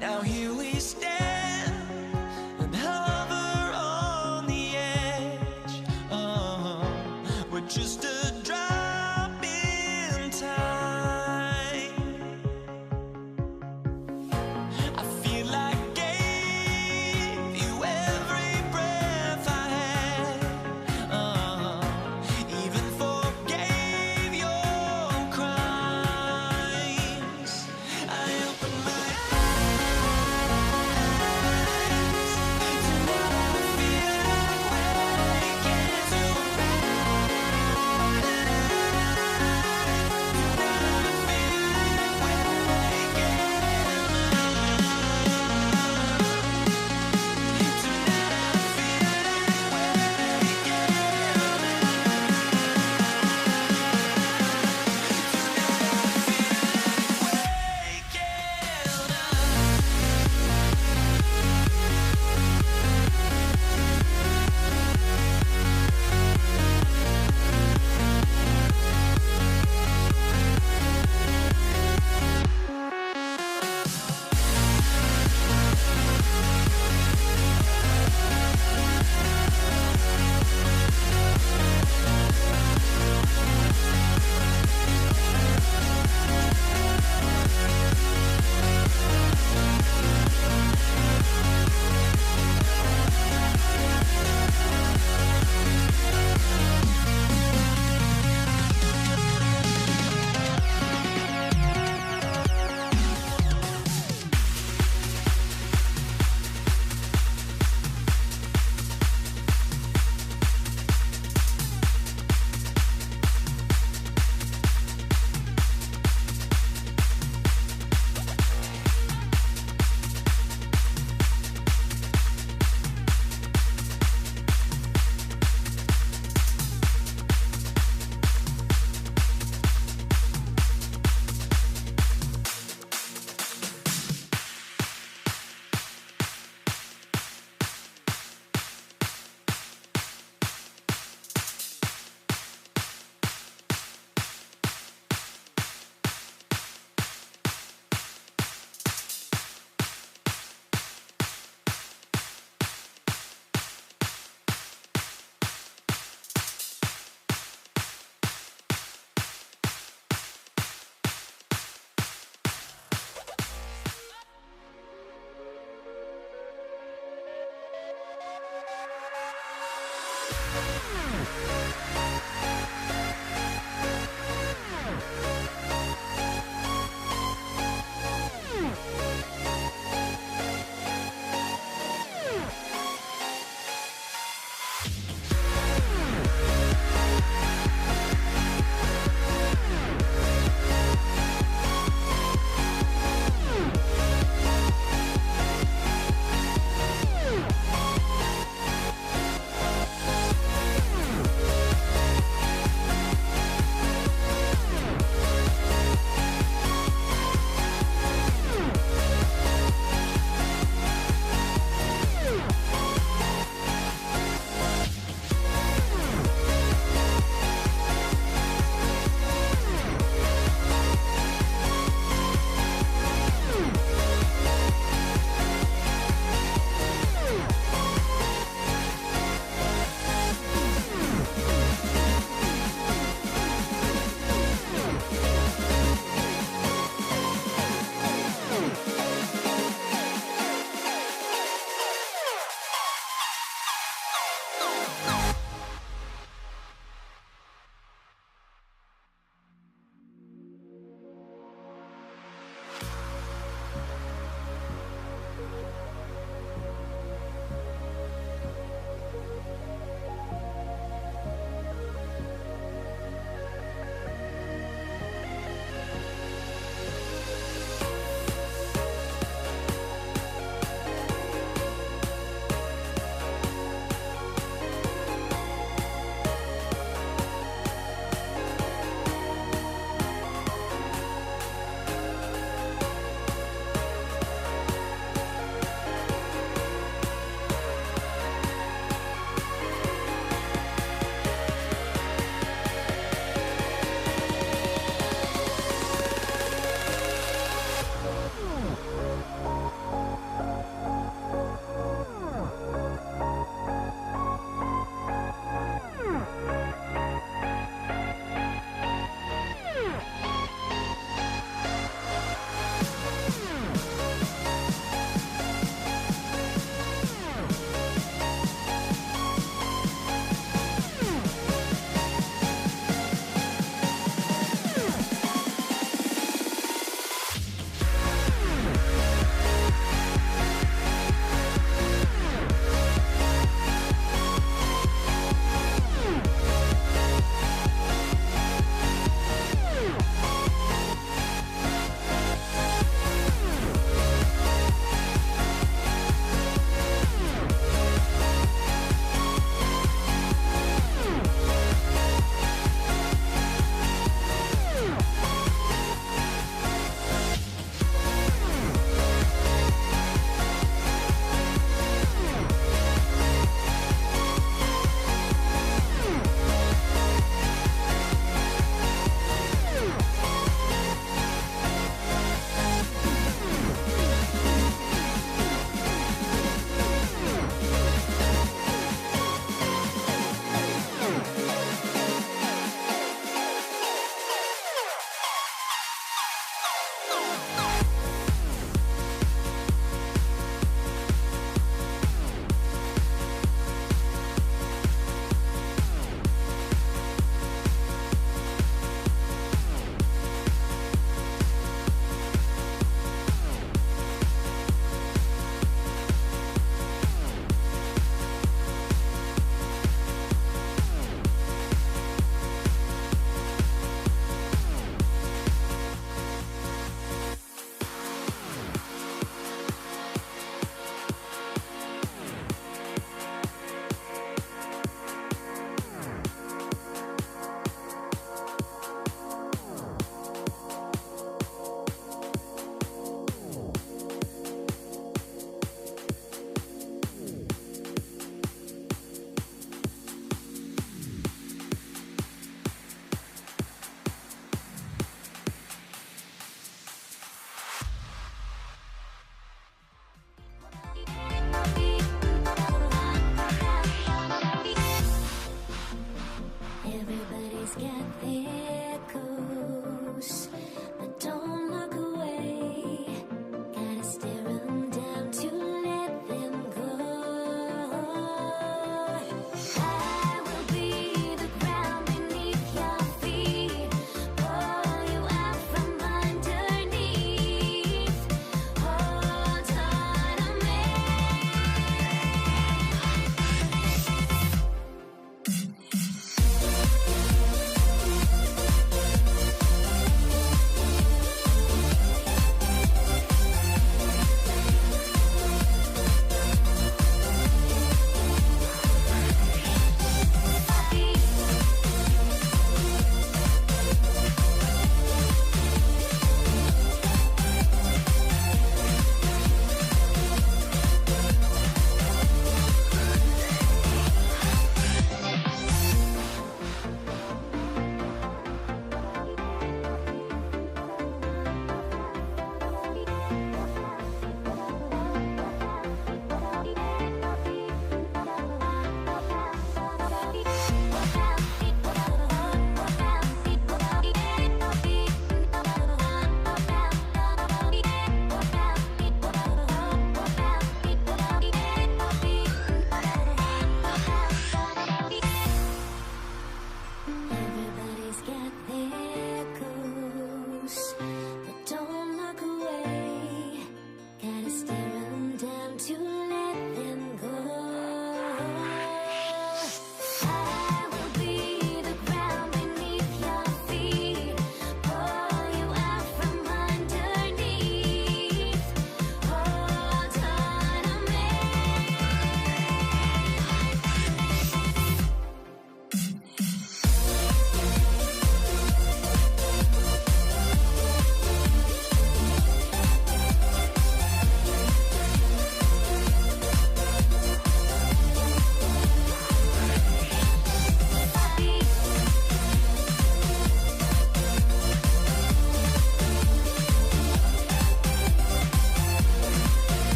Now here we stand and hover on the edge. We're just a drop in time. I feel like gave you every breath I had. Even forgave your crimes. I opened my eyes.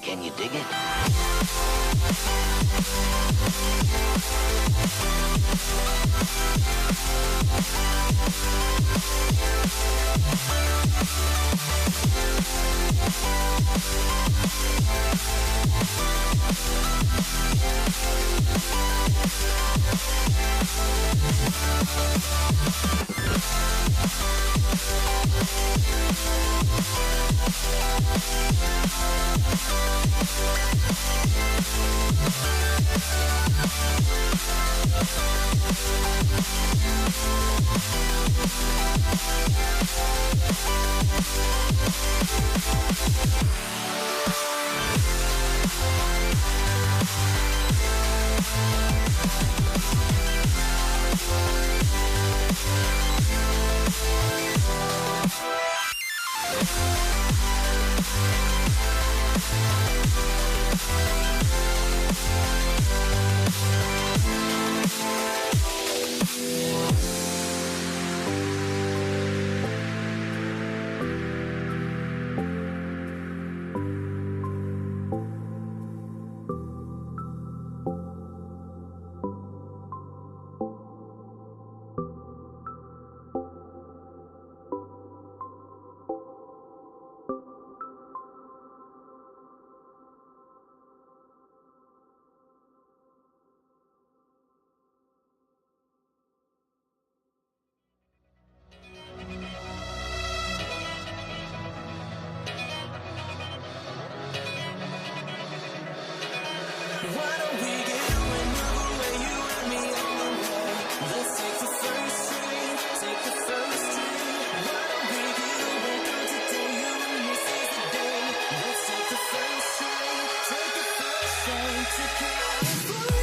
Can you dig it? Why don't we get away, move away, you and me on the way? Let's take the first train, take the first train. Why don't we get away, go today, you and me, seize the day. Let's take the first train, take the first train to California.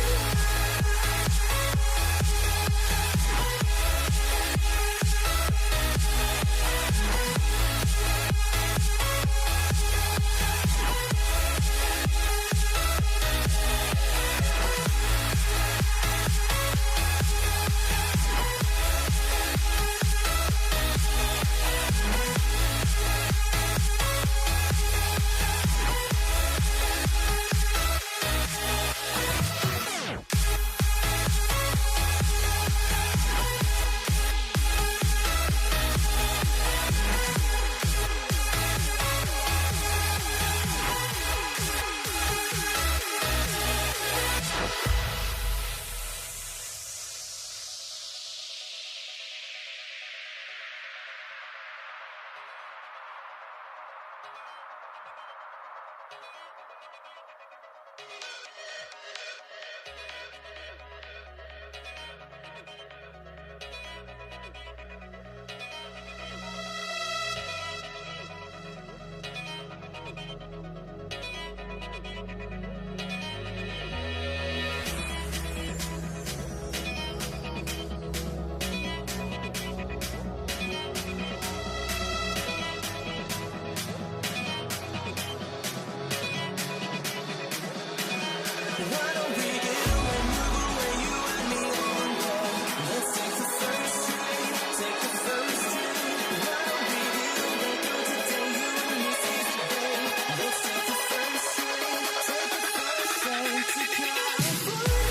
Why don't we get away, move away, you and me on the way? Let's take the first train, take the first train. Why don't we get away, go today, you and me, seize the day. Let's take the first train, take the first train to California.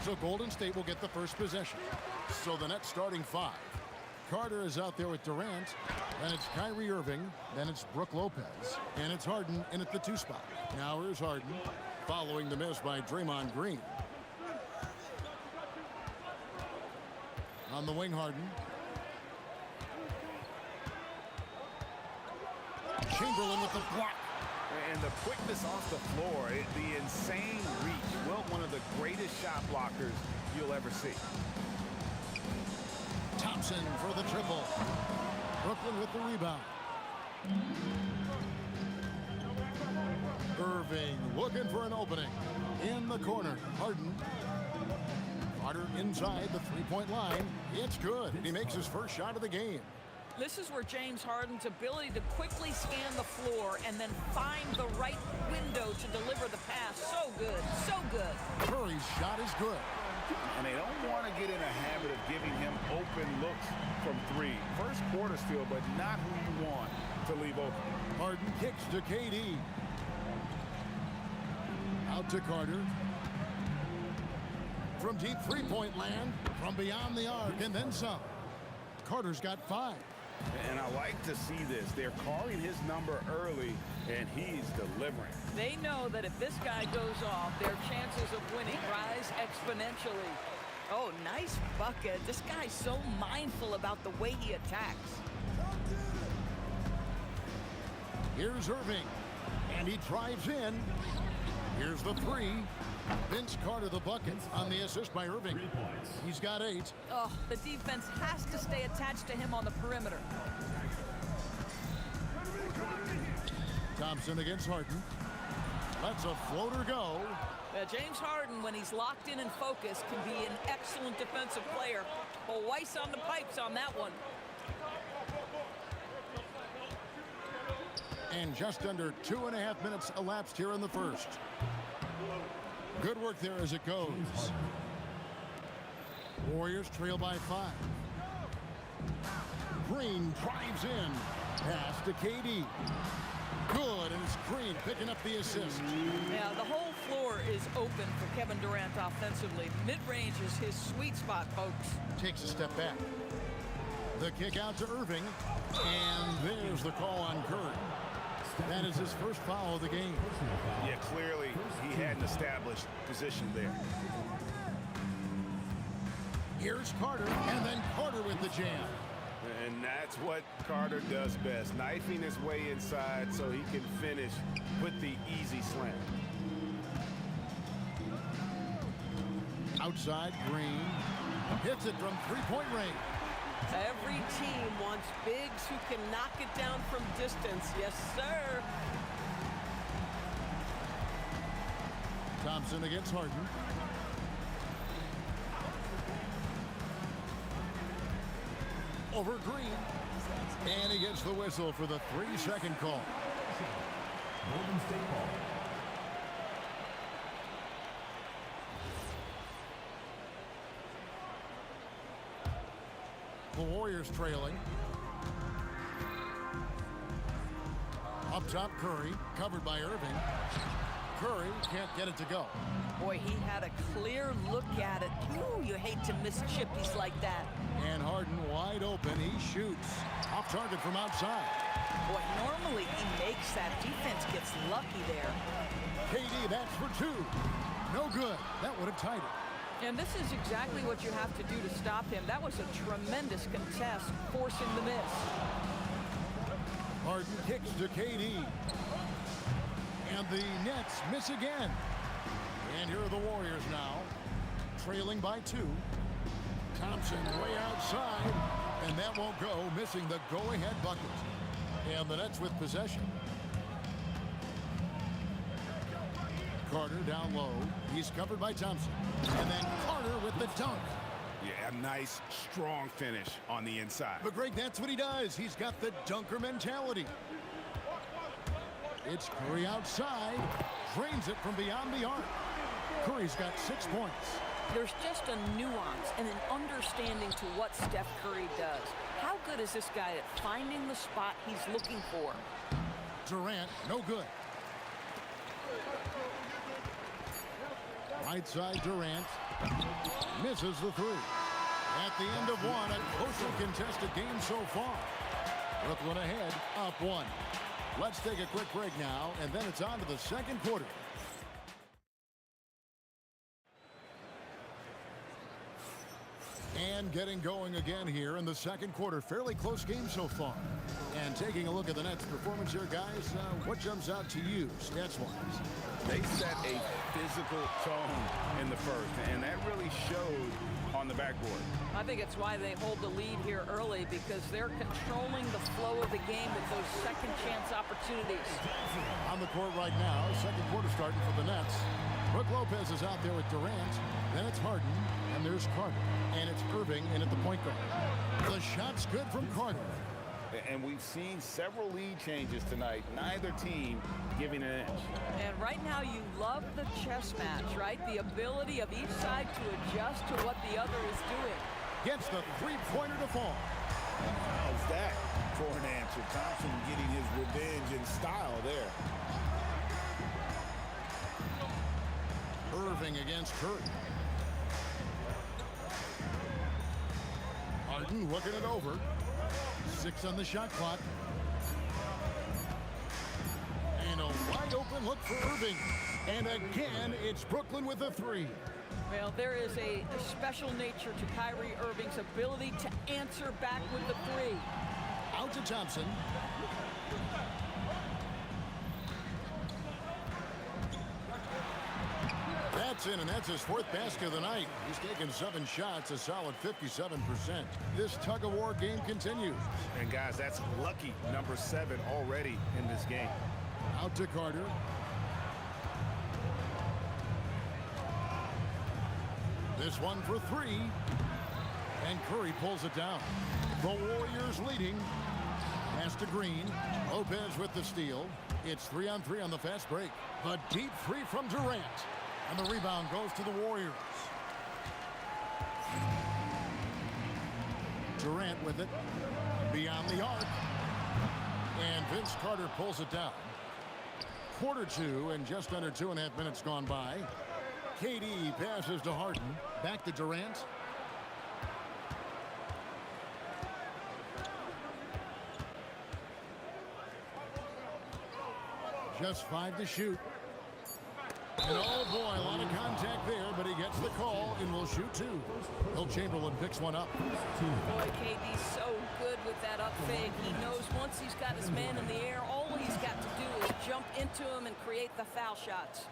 So Golden State will get the first possession. So the Nets starting five. Carter is out there with Durant. Then it's Kyrie Irving. Then it's Brook Lopez. And it's Harden in at the 2 spot. Now here's Harden, following the miss by Draymond Green. On the wing, Harden. Chamberlain with the block. And the quickness off the floor, the insane reach. Well, one of the greatest shot blockers you'll ever see. Thompson for the triple. Brooklyn with the rebound. Irving looking for an opening. In the corner, Harden. Carter inside the three-point line. It's good. He makes his first shot of the game. This is where James Harden's ability to quickly scan the floor and then find the right window to deliver the pass. So good, so good. Curry's shot is good. And they don't want to get in a habit of giving him open looks from 3. First quarter still, but not who you want to leave open. Harden kicks to KD. Out to Carter. From deep three-point land, from beyond the arc, and then some. Carter's got 5. And I like to see this. They're calling his number early, and he's delivering. They know that if this guy goes off, their chances of winning rise exponentially. Oh, nice bucket. This guy's so mindful about the way he attacks. Here's Irving, and he drives in. Here's the 3. Vince Carter the bucket on the assist by Irving. He's got 8. Oh, the defense has to stay attached to him on the perimeter. Thompson against Harden. Lets a floater go. James Harden, when he's locked in and focused, can be an excellent defensive player. But Weiss on the pipes on that one. And just under 2.5 minutes elapsed here in the first. Good work there as it goes. Warriors trail by 5. Green drives in. Pass to KD. Good, and it's Green picking up the assist. Now, the whole floor is open for Kevin Durant offensively. Mid-range is his sweet spot, folks. Takes a step back. The kick out to Irving. And there's the call on Curry. That is his first foul of the game. Yeah, clearly he had an established position there. Here's Carter, and then Carter with the jam. And that's what Carter does best, knifing his way inside so he can finish with the easy slam. Outside, Green hits it from three-point range. Every team wants bigs who can knock it down from distance. Yes, sir. Thompson against Harden. Over Green. And he gets the whistle for the 3-second call. Golden State ball. The Warriors trailing. Up top, Curry, covered by Irving. Curry can't get it to go. Boy, he had a clear look at it. Ooh, you hate to miss chippies like that. And Harden wide open. He shoots. Off target from outside. Boy, normally he makes that. Defense gets lucky there. KD, that's for 2. No good. That would have tied it. And this is exactly what you have to do to stop him. That was a tremendous contest, forcing the miss. Harden kicks to KD. And the Nets miss again. And here are the Warriors now, trailing by 2. Thompson way outside, and that won't go, missing the go-ahead bucket. And the Nets with possession. Carter down low. He's covered by Thompson. And then Carter with the dunk. Yeah, a nice, strong finish on the inside. But Greg, that's what he does. He's got the dunker mentality. It's Curry outside. Drains it from beyond the arc. Curry's got 6 points. There's just a nuance and an understanding to what Steph Curry does. How good is this guy at finding the spot he's looking for? Durant, no good. Right side, Durant misses the 3. At the end of one, a closely contested game so far. Brooklyn ahead, up one. Let's take a quick break now, and then it's on to the second quarter. And getting going again here in the second quarter. Fairly close game so far. And taking a look at the Nets' performance here, guys, what jumps out to you stats-wise? They set a physical tone in the first, and that really showed on the backboard. I think it's why they hold the lead here early, because they're controlling the flow of the game with those second chance opportunities. On the court right now, second quarter starting for the Nets. Brook Lopez is out there with Durant. Then it's Harden, and there's Carter. And it's Irving in at the point guard. The shot's good from Carter. And we've seen several lead changes tonight, neither team giving an inch. And right now you love the chess match, right? The ability of each side to adjust to what the other is doing. Gets the three-pointer to fall. How's that for an answer? Thompson getting his revenge in style there. Irving against Curry. Harden looking it over. 6 on the shot clock. And a wide open look for Irving. And again, it's Brooklyn with a three. Well, there is a special nature to Kyrie Irving's ability to answer back with the three. Out to Thompson. That's in, and that's his fourth basket of the night. He's taken 7 shots, a solid 57%. This tug-of-war game continues. And guys, that's lucky number 7 already in this game. Out to Carter. This one for 3. And Curry pulls it down. The Warriors leading. Pass to Green. Lopez with the steal. It's 3-on-3 on the fast break. The deep three from Durant. And the rebound goes to the Warriors. Durant with it. Beyond the arc. And Vince Carter pulls it down. Quarter 2 and just under 2.5 minutes gone by. KD passes to Harden. Back to Durant. Just 5 to shoot. And oh boy, a lot of contact there, but he gets the call and will shoot 2. Will Chamberlain picks one up. Boy, KD's so good with that up fake. He knows once he's got his man in the air, all he's got to do is jump into him and create the foul shots.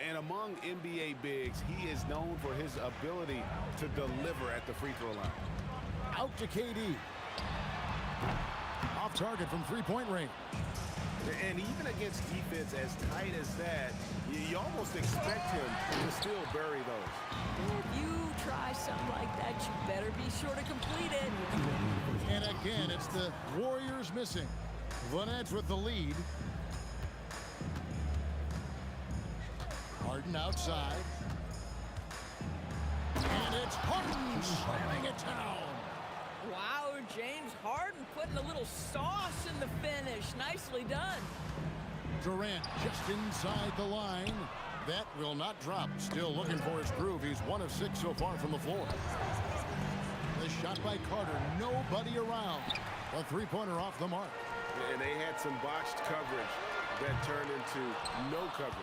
And among NBA bigs, he is known for his ability to deliver at the free throw line. Out to KD. Off target from three-point range. And even against defense as tight as that, you almost expect him to still bury those. If you try something like that, you better be sure to complete it. And again, it's the Warriors missing. The Nets with the lead. Harden outside. And it's Harden slamming it down. Wow, James Harden putting a little sauce in the finish. Nicely done. Durant just inside the line. That will not drop. Still looking for his groove. He's 1 of 6 so far from the floor. The shot by Carter. Nobody around. A three-pointer off the mark. And they had some botched coverage that turned into no coverage.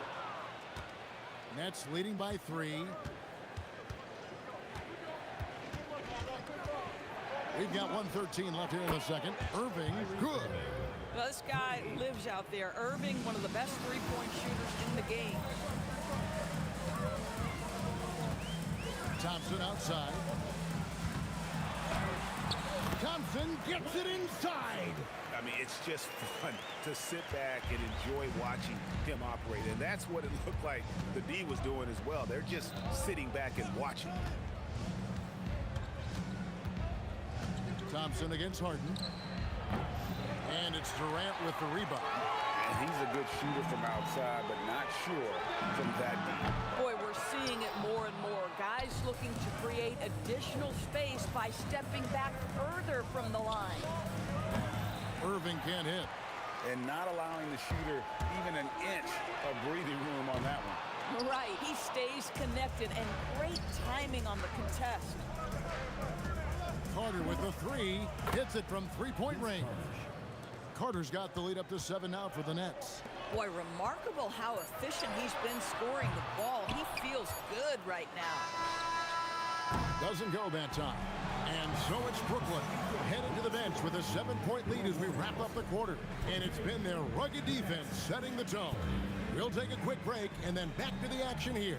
Nets leading by 3. We've got 1:13 left here in the second. Irving, good. Well, this guy lives out there. Irving, one of the best three-point shooters in the game. Thompson outside. Thompson gets it inside. I mean, it's just fun to sit back and enjoy watching him operate. And that's what it looked like the D was doing as well. They're just sitting back and watching. Thompson against Harden. And it's Durant with the rebound. And he's a good shooter from outside, but not sure from that deep. Boy, we're seeing it more and more. Guys looking to create additional space by stepping back further from the line. Irving can't hit. And not allowing the shooter even an inch of breathing room on that one. Right, he stays connected, and great timing on the contest. Carter with the three. Hits it from three-point range. Carter's got the lead up to 7 now for the Nets. Boy, remarkable how efficient he's been scoring the ball. He feels good right now. Doesn't go that time. And so it's Brooklyn headed to the bench with a 7-point lead as we wrap up the quarter. And it's been their rugged defense setting the tone. We'll take a quick break and then back to the action here.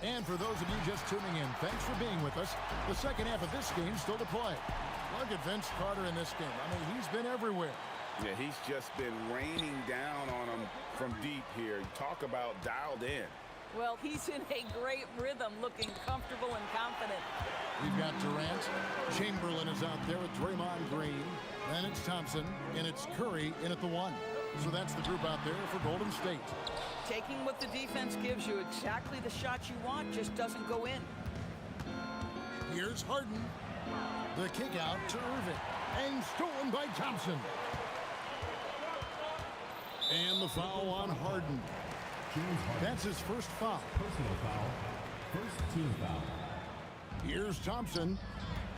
And for those of you just tuning in, thanks for being with us. The second half of this game still to play. Look at Vince Carter in this game. I mean, he's been everywhere. Yeah, he's just been raining down on them from deep here. Talk about dialed in. Well, he's in a great rhythm, looking comfortable and confident. We've got Durant. Chamberlain is out there with Draymond Green. Then it's Thompson, and it's Curry in at the 1. So that's the group out there for Golden State. Taking what the defense gives you, exactly the shot you want, just doesn't go in. Here's Harden. The kick out to Irving. And stolen by Thompson. And the foul on Harden. James Harden. That's his first foul. Personal foul. First team foul. Here's Thompson.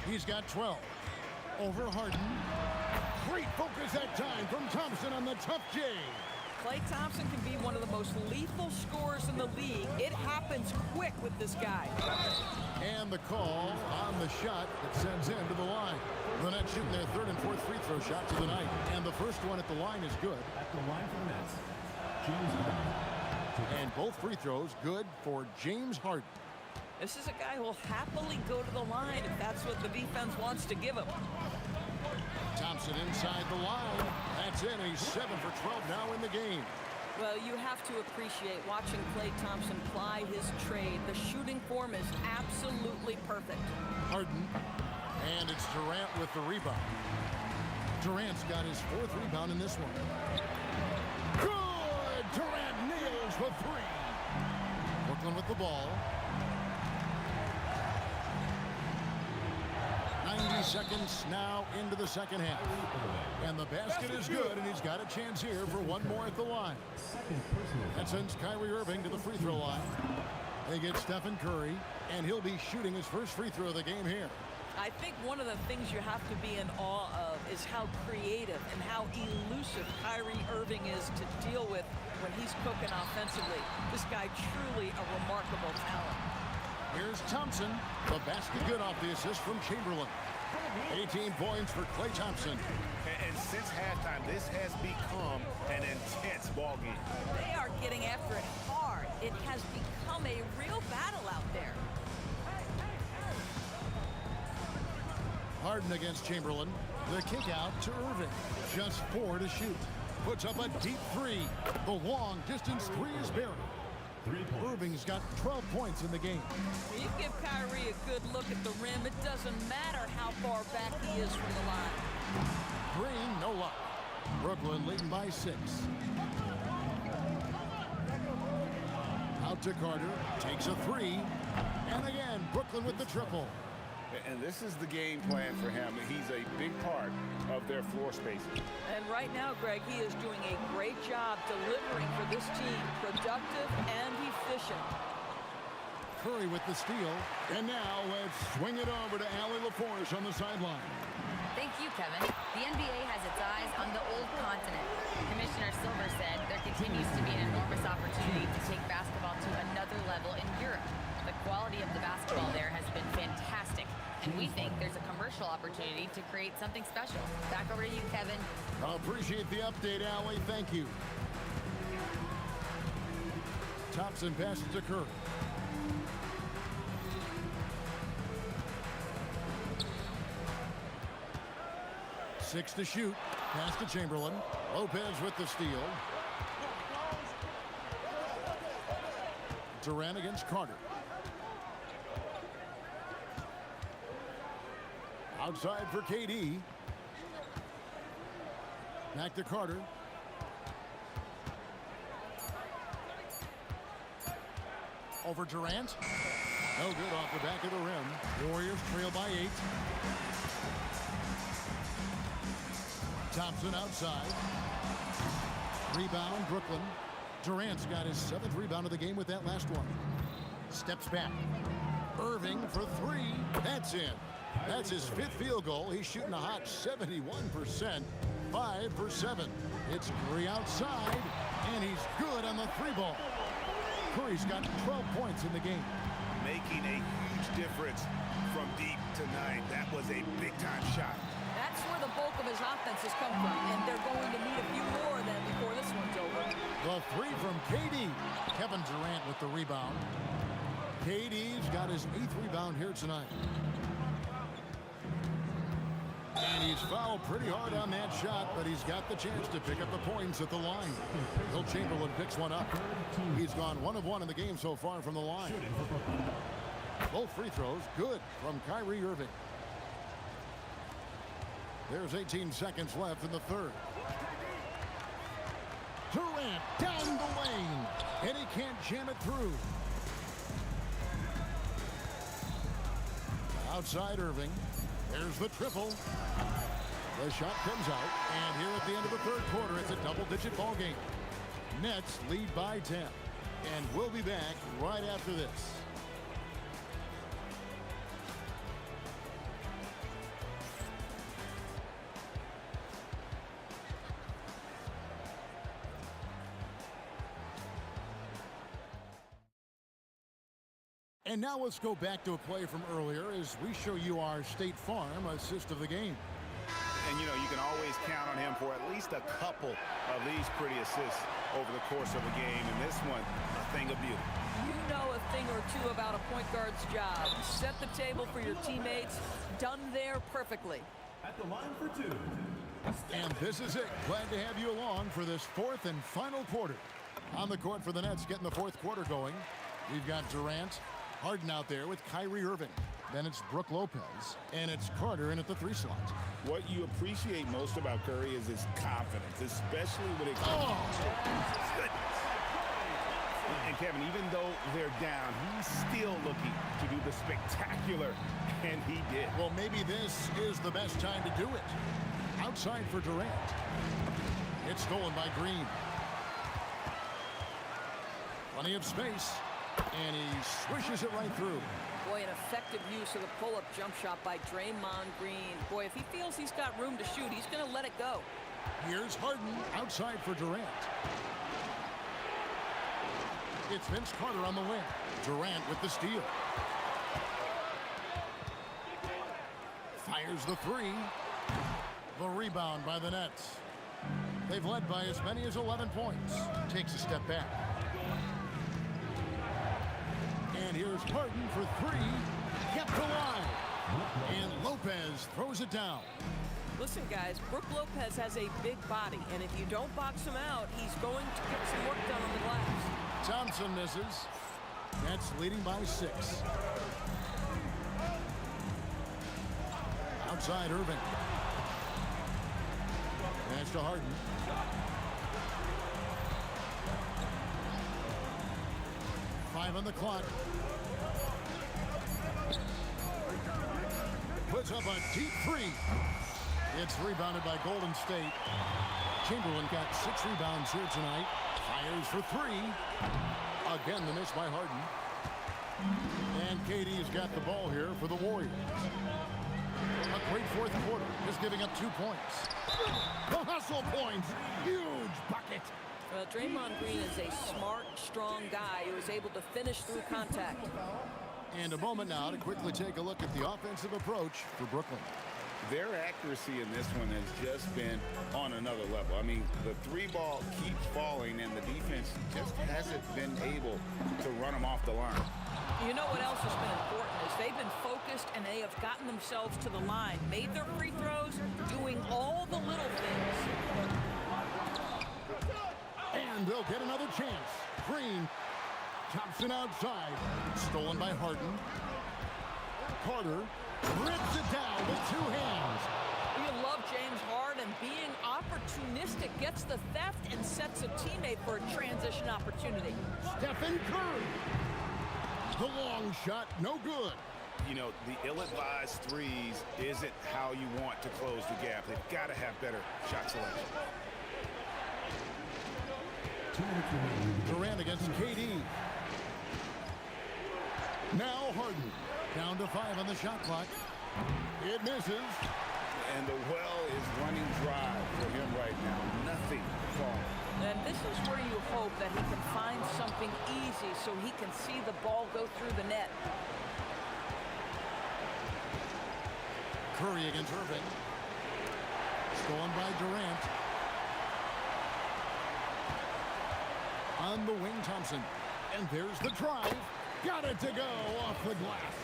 He's got 12. Over Harden. Great focus that time from Thompson on the tough J. Klay Thompson can be one of the most lethal scorers in the league. It happens quick with this guy. And the call on the shot that sends him to the line. The Nets shooting their third and fourth free throw shots of the night. And the first one at the line is good. At the line for the Nets, James Harden. And both free throws good for James Harden. This is a guy who will happily go to the line if that's what the defense wants to give him. Thompson inside the line. That's in. He's 7 for 12 now in the game. Well, you have to appreciate watching Klay Thompson ply his trade. The shooting form is absolutely perfect. Harden. And it's Durant with the rebound. Durant's got his 4th rebound in this one. Good! Durant nails the 3. Brooklyn with the ball. 90 seconds now into the second half. And the basket is good, and he's got a chance here for one more at the line. That sends Kyrie Irving to the free throw line. They get Stephen Curry, and he'll be shooting his first free throw of the game here. I think one of the things you have to be in awe of is how creative and how elusive Kyrie Irving is to deal with when he's cooking offensively. This guy truly a remarkable talent. Here's Thompson. The basket good off the assist from Chamberlain. 18 points for Klay Thompson. And since halftime, this has become an intense ball game. They are getting after it hard. It has become a real battle out there. Harden against Chamberlain. The kick out to Irving. Just 4 to shoot. Puts up a deep 3. The long distance 3 is buried. 3 points. Irving's got 12 points in the game. You give Kyrie a good look at the rim. It doesn't matter how far back he is from the line. Green, no luck. Brooklyn leading by 6. Out to Carter. Takes a 3. And again, Brooklyn with the triple. And this is the game plan for him. He's a big part of their floor spacing. And right now, Greg, he is doing a great job delivering for this team. Productive and efficient. Curry with the steal. And now let's swing it over to Allie LaForce on the sideline. Thank you, Kevin. The NBA has its eyes on the old continent. Commissioner Silver said there continues to be an enormous opportunity to take basketball to another level in Europe. The quality of the basketball there has been fantastic, and we think there's a commercial opportunity to create something special. Back over to you, Kevin. I appreciate the update, Allie. Thank you. Thompson passes to Curry. Six to shoot. Pass to Chamberlain. Lopez with the steal. Durant against Carter. Outside for KD. Back to Carter. Over Durant. No good off the back of the rim. Warriors trail by 8. Thompson outside. Rebound, Brooklyn. Durant's got his 7th rebound of the game with that last one. Steps back. Irving for 3. That's in. That's his 5th field goal. He's shooting a hot 71%. 5 for 7. It's Curry outside, and he's good on the 3-ball. Curry's got 12 points in the game. Making a huge difference from deep tonight. That was a big-time shot. That's where the bulk of his offense has come from, and they're going to need a few more of them before this one's over. The 3 from KD. Kevin Durant with the rebound. KD's got his 8th rebound here tonight. And he's fouled pretty hard on that shot, but he's got the chance to pick up the points at the line. Will Chamberlain picks one up. He's gone 1 of 1 in the game so far from the line. Both free throws good from Kyrie Irving. There's 18 seconds left in the third. Durant down the lane, and he can't jam it through. Outside Irving. There's the triple. The shot comes out, and here at the end of the third quarter, it's a double-digit ball game. Nets lead by 10, and we'll be back right after this. And now let's go back to a play from earlier as we show you our State Farm assist of the game. And, you know, you can always count on him for at least a couple of these pretty assists over the course of a game. And this one, a thing of beauty. You know a thing or two about a point guard's job. Set the table for your teammates. Done there perfectly. At the line for 2. And this is it. Glad to have you along for this 4th and final quarter. On the court for the Nets, getting the 4th quarter going. We've got Durant, Harden out there with Kyrie Irving. Then it's Brook Lopez, and it's Carter in at the 3 slot. What you appreciate most about Curry is his confidence, especially when it comes to goodness. And Kevin, even though they're down, he's still looking to do the spectacular, and he did. Well, maybe this is the best time to do it. Outside for Durant. It's stolen by Green. Plenty of space, and he swishes it right through. Boy, an effective use of the pull-up jump shot by Draymond Green. Boy, if he feels he's got room to shoot, he's going to let it go. Here's Harden outside for Durant. It's Vince Carter on the wing. Durant with the steal. Fires the 3. The rebound by the Nets. They've led by as many as 11 points. Takes a step back. And here's Harden for 3. Kept alive. And Lopez throws it down. Listen, guys, Brook Lopez has a big body, and if you don't box him out, he's going to get some work done on the glass. Thompson misses. Nets leading by 6. Outside Irving. Pass to Harden. Five on the clock. Puts up a deep 3. It's rebounded by Golden State. Chamberlain got 6 rebounds here tonight. Fires for 3. Again, the miss by Harden. And KD's got the ball here for the Warriors. A great 4th quarter, just giving up 2 points. The hustle points. Huge bucket. Well, Draymond Green is a smart, strong guy who is able to finish through contact. And a moment now to quickly take a look at the offensive approach for Brooklyn. Their accuracy in this one has just been on another level. I mean, the 3-ball keeps falling, and the defense just hasn't been able to run them off the line. You know what else has been important is they've been focused and they have gotten themselves to the line, made their free throws, doing all the little things. And they'll get another chance. Green, Thompson outside, stolen by Harden. Carter rips it down with 2 hands. You love James Harden being opportunistic, gets the theft and sets a teammate for a transition opportunity. Stephen Curry. The long shot, no good. You know, the ill-advised threes isn't how you want to close the gap. They've got to have better shot selection. 2 minutes remaining. Durant against KD. Now Harden. Down to 5 on the shot clock. It misses. And the well is running dry for him right now. Nothing falling. And this is where you hope that he can find something easy so he can see the ball go through the net. Curry against Irving. Stolen by Durant. On the wing, Thompson. And there's the drive. Got it to go off the glass.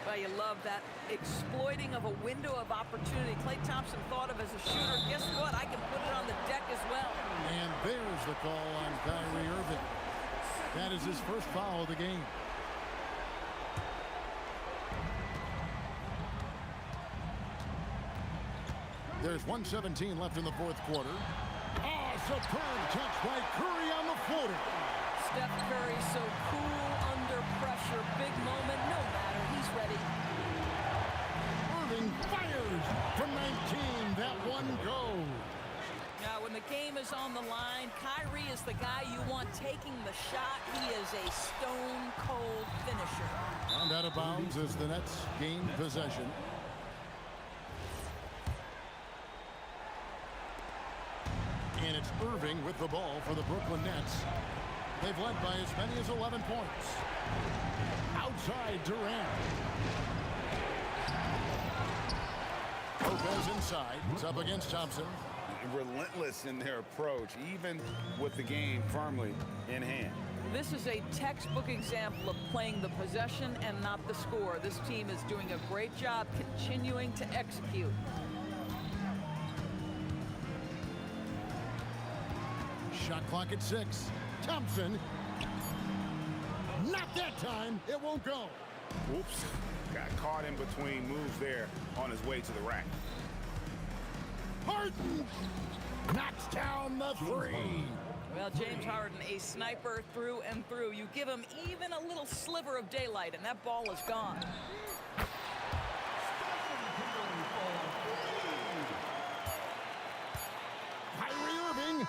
Well, you love that exploiting of a window of opportunity. Klay Thompson thought of as a shooter. Guess what? I can put it on the deck as well. And there's the call on Kyrie Irving. That is his first foul of the game. There's 1:17 left in the fourth quarter. Oh, superb catch by Curry on the floater. Steph Curry so cool under pressure. Big moment, no matter. He's ready. Irving fires from 19. That one goes. Now, when the game is on the line, Kyrie is the guy you want taking the shot. He is a stone-cold finisher. And out of bounds as the Nets gain possession. And it's Irving with the ball for the Brooklyn Nets. They've led by as many as 11 points. Outside Durant. Lopez inside. It's up against Thompson. Relentless in their approach, even with the game firmly in hand. This is a textbook example of playing the possession and not the score. This team is doing a great job continuing to execute. Shot clock at 6. Thompson. Not that time. It won't go. Oops. Got caught in between moves there on his way to the rack. Harden knocks down the 3. Well, James Harden, a sniper through and through. You give him even a little sliver of daylight, and that ball is gone. Kyrie Irving.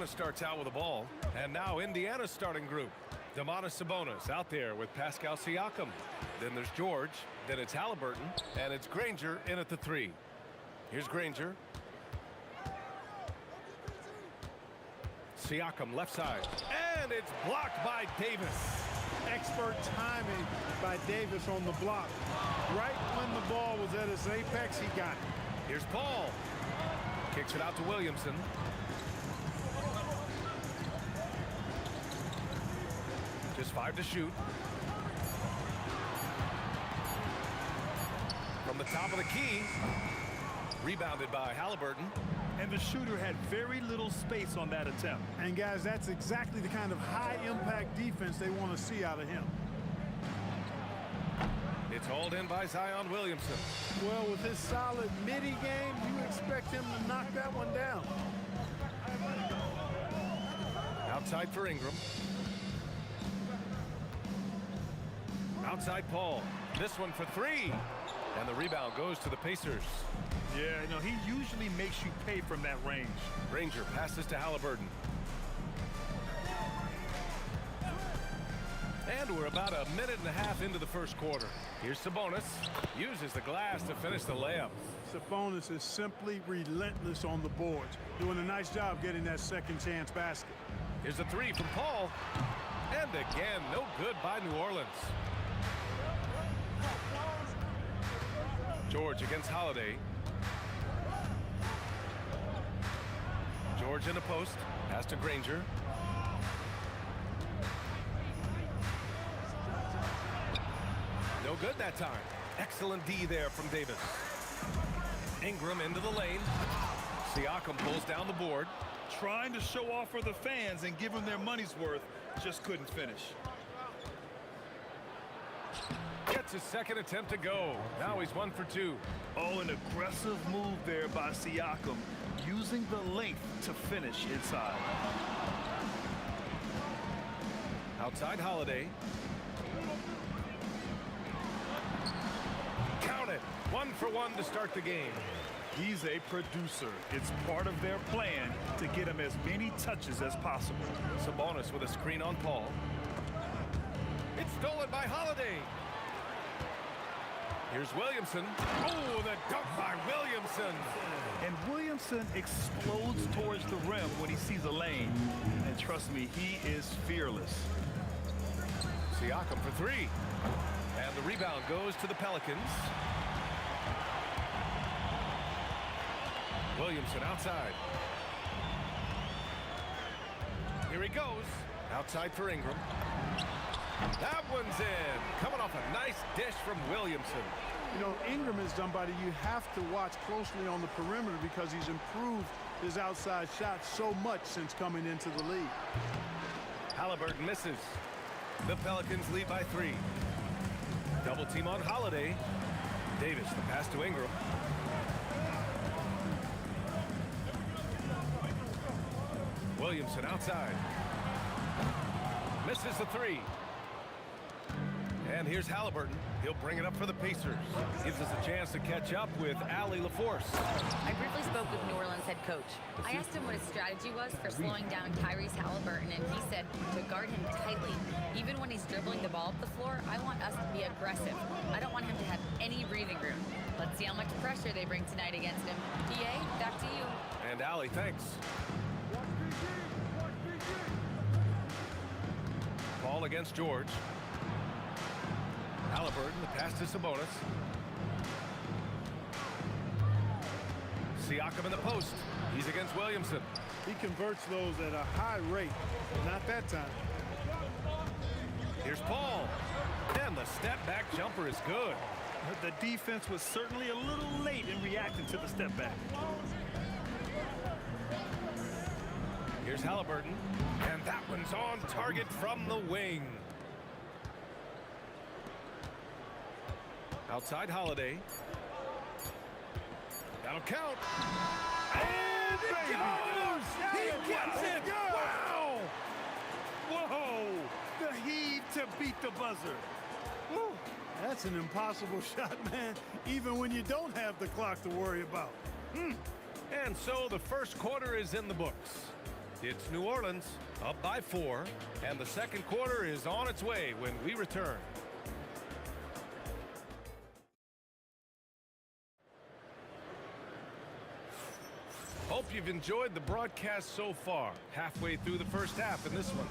Indiana starts out with the ball. And now Indiana's starting group. Domantas Sabonis out there with Pascal Siakam. Then there's George. Then it's Halliburton. And it's Granger in at the 3. Here's Granger. Siakam left side. And it's blocked by Davis. Expert timing by Davis on the block. Right when the ball was at its apex, he got it. Here's Paul. Kicks it out to Williamson. Just 5 to shoot. From the top of the key. Rebounded by Halliburton. And the shooter had very little space on that attempt. And guys, that's exactly the kind of high-impact defense they want to see out of him. It's hauled in by Zion Williamson. Well, with his solid midi game, you expect him to knock that one down. Outside for Ingram. Outside Paul. This one for 3. And the rebound goes to the Pacers. Yeah, you know, he usually makes you pay from that range. Granger passes to Halliburton. And we're about a minute and a half into the first quarter. Here's Sabonis. Uses the glass to finish the layup. Sabonis is simply relentless on the boards. Doing a nice job getting that second chance basket. Here's the 3 from Paul. And again, no good by New Orleans. George against Holiday. George in the post. Pass to Granger. No good that time. Excellent D there from Davis. Ingram into the lane. Siakam pulls down the board. Trying to show off for the fans and give them their money's worth. Just couldn't finish. Gets his second attempt to go. Now he's 1 for 2. Oh, an aggressive move there by Siakam, using the length to finish inside. Outside Holiday. Count it. 1 for 1 to start the game. He's a producer. It's part of their plan to get him as many touches as possible. Sabonis with a screen on Paul. It's stolen by Holiday. Here's Williamson. Oh, the dunk by Williamson. And Williamson explodes towards the rim when he sees a lane. And trust me, he is fearless. Siakam for 3. And the rebound goes to the Pelicans. Williamson outside. Here he goes. Outside for Ingram. That one's in. Coming off a nice dish from Williamson. You know, Ingram is somebody you have to watch closely on the perimeter because he's improved his outside shot so much since coming into the league. Halliburton misses. The Pelicans lead by 3. Double team on Holiday. Davis, the pass to Ingram. Williamson outside. Misses the 3. And here's Halliburton. He'll bring it up for the Pacers. Gives us a chance to catch up with Allie LaForce. I briefly spoke with New Orleans head coach. I asked him what his strategy was for slowing down Tyrese Halliburton, and he said to guard him tightly. Even when he's dribbling the ball up the floor, I want us to be aggressive. I don't want him to have any breathing room. Let's see how much pressure they bring tonight against him. PA, back to you. And Allie, thanks. Ball against George. Halliburton, the pass to Sabonis. Siakam in the post. He's against Williamson. He converts those at a high rate. Not that time. Here's Paul. And the step back jumper is good. The defense was certainly a little late in reacting to the step back. Here's Halliburton. And that one's on target from the wing. Outside Holiday. That'll count. And it goes! He gets it! Wow! Whoa! The heave to beat the buzzer. Whew. That's an impossible shot, man, even when you don't have the clock to worry about. And so the first quarter is in the books. It's New Orleans up by 4, and the second quarter is on its way when we return. Hope you've enjoyed the broadcast so far. Halfway through the first half in this one.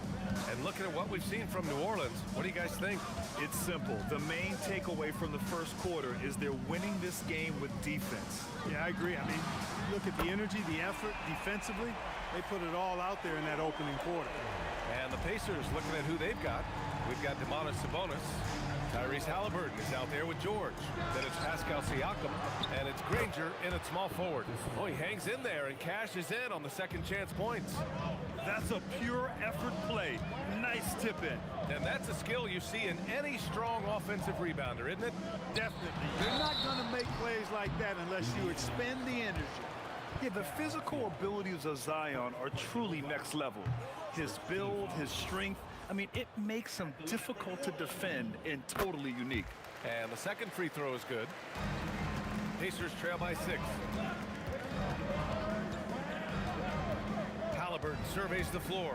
And looking at what we've seen from New Orleans, what do you guys think? It's simple. The main takeaway from the first quarter is they're winning this game with defense. Yeah, I agree. I mean, look at the energy, the effort defensively. They put it all out there in that opening quarter. And the Pacers looking at who they've got. We've got Sabonis. Tyrese Halliburton is out there with George. Then it's Pascal Siakam. And it's Granger in at small forward. Oh, he hangs in there and cashes in on the second chance points. That's a pure effort play. Nice tip in. And that's a skill you see in any strong offensive rebounder, isn't it? Definitely. You're not going to make plays like that unless you expend the energy. Yeah, the physical abilities of Zion are truly next level. His build, his strength, I mean, it makes him difficult to defend and totally unique. And the second free throw is good. Pacers trail by 6. Halliburton surveys the floor.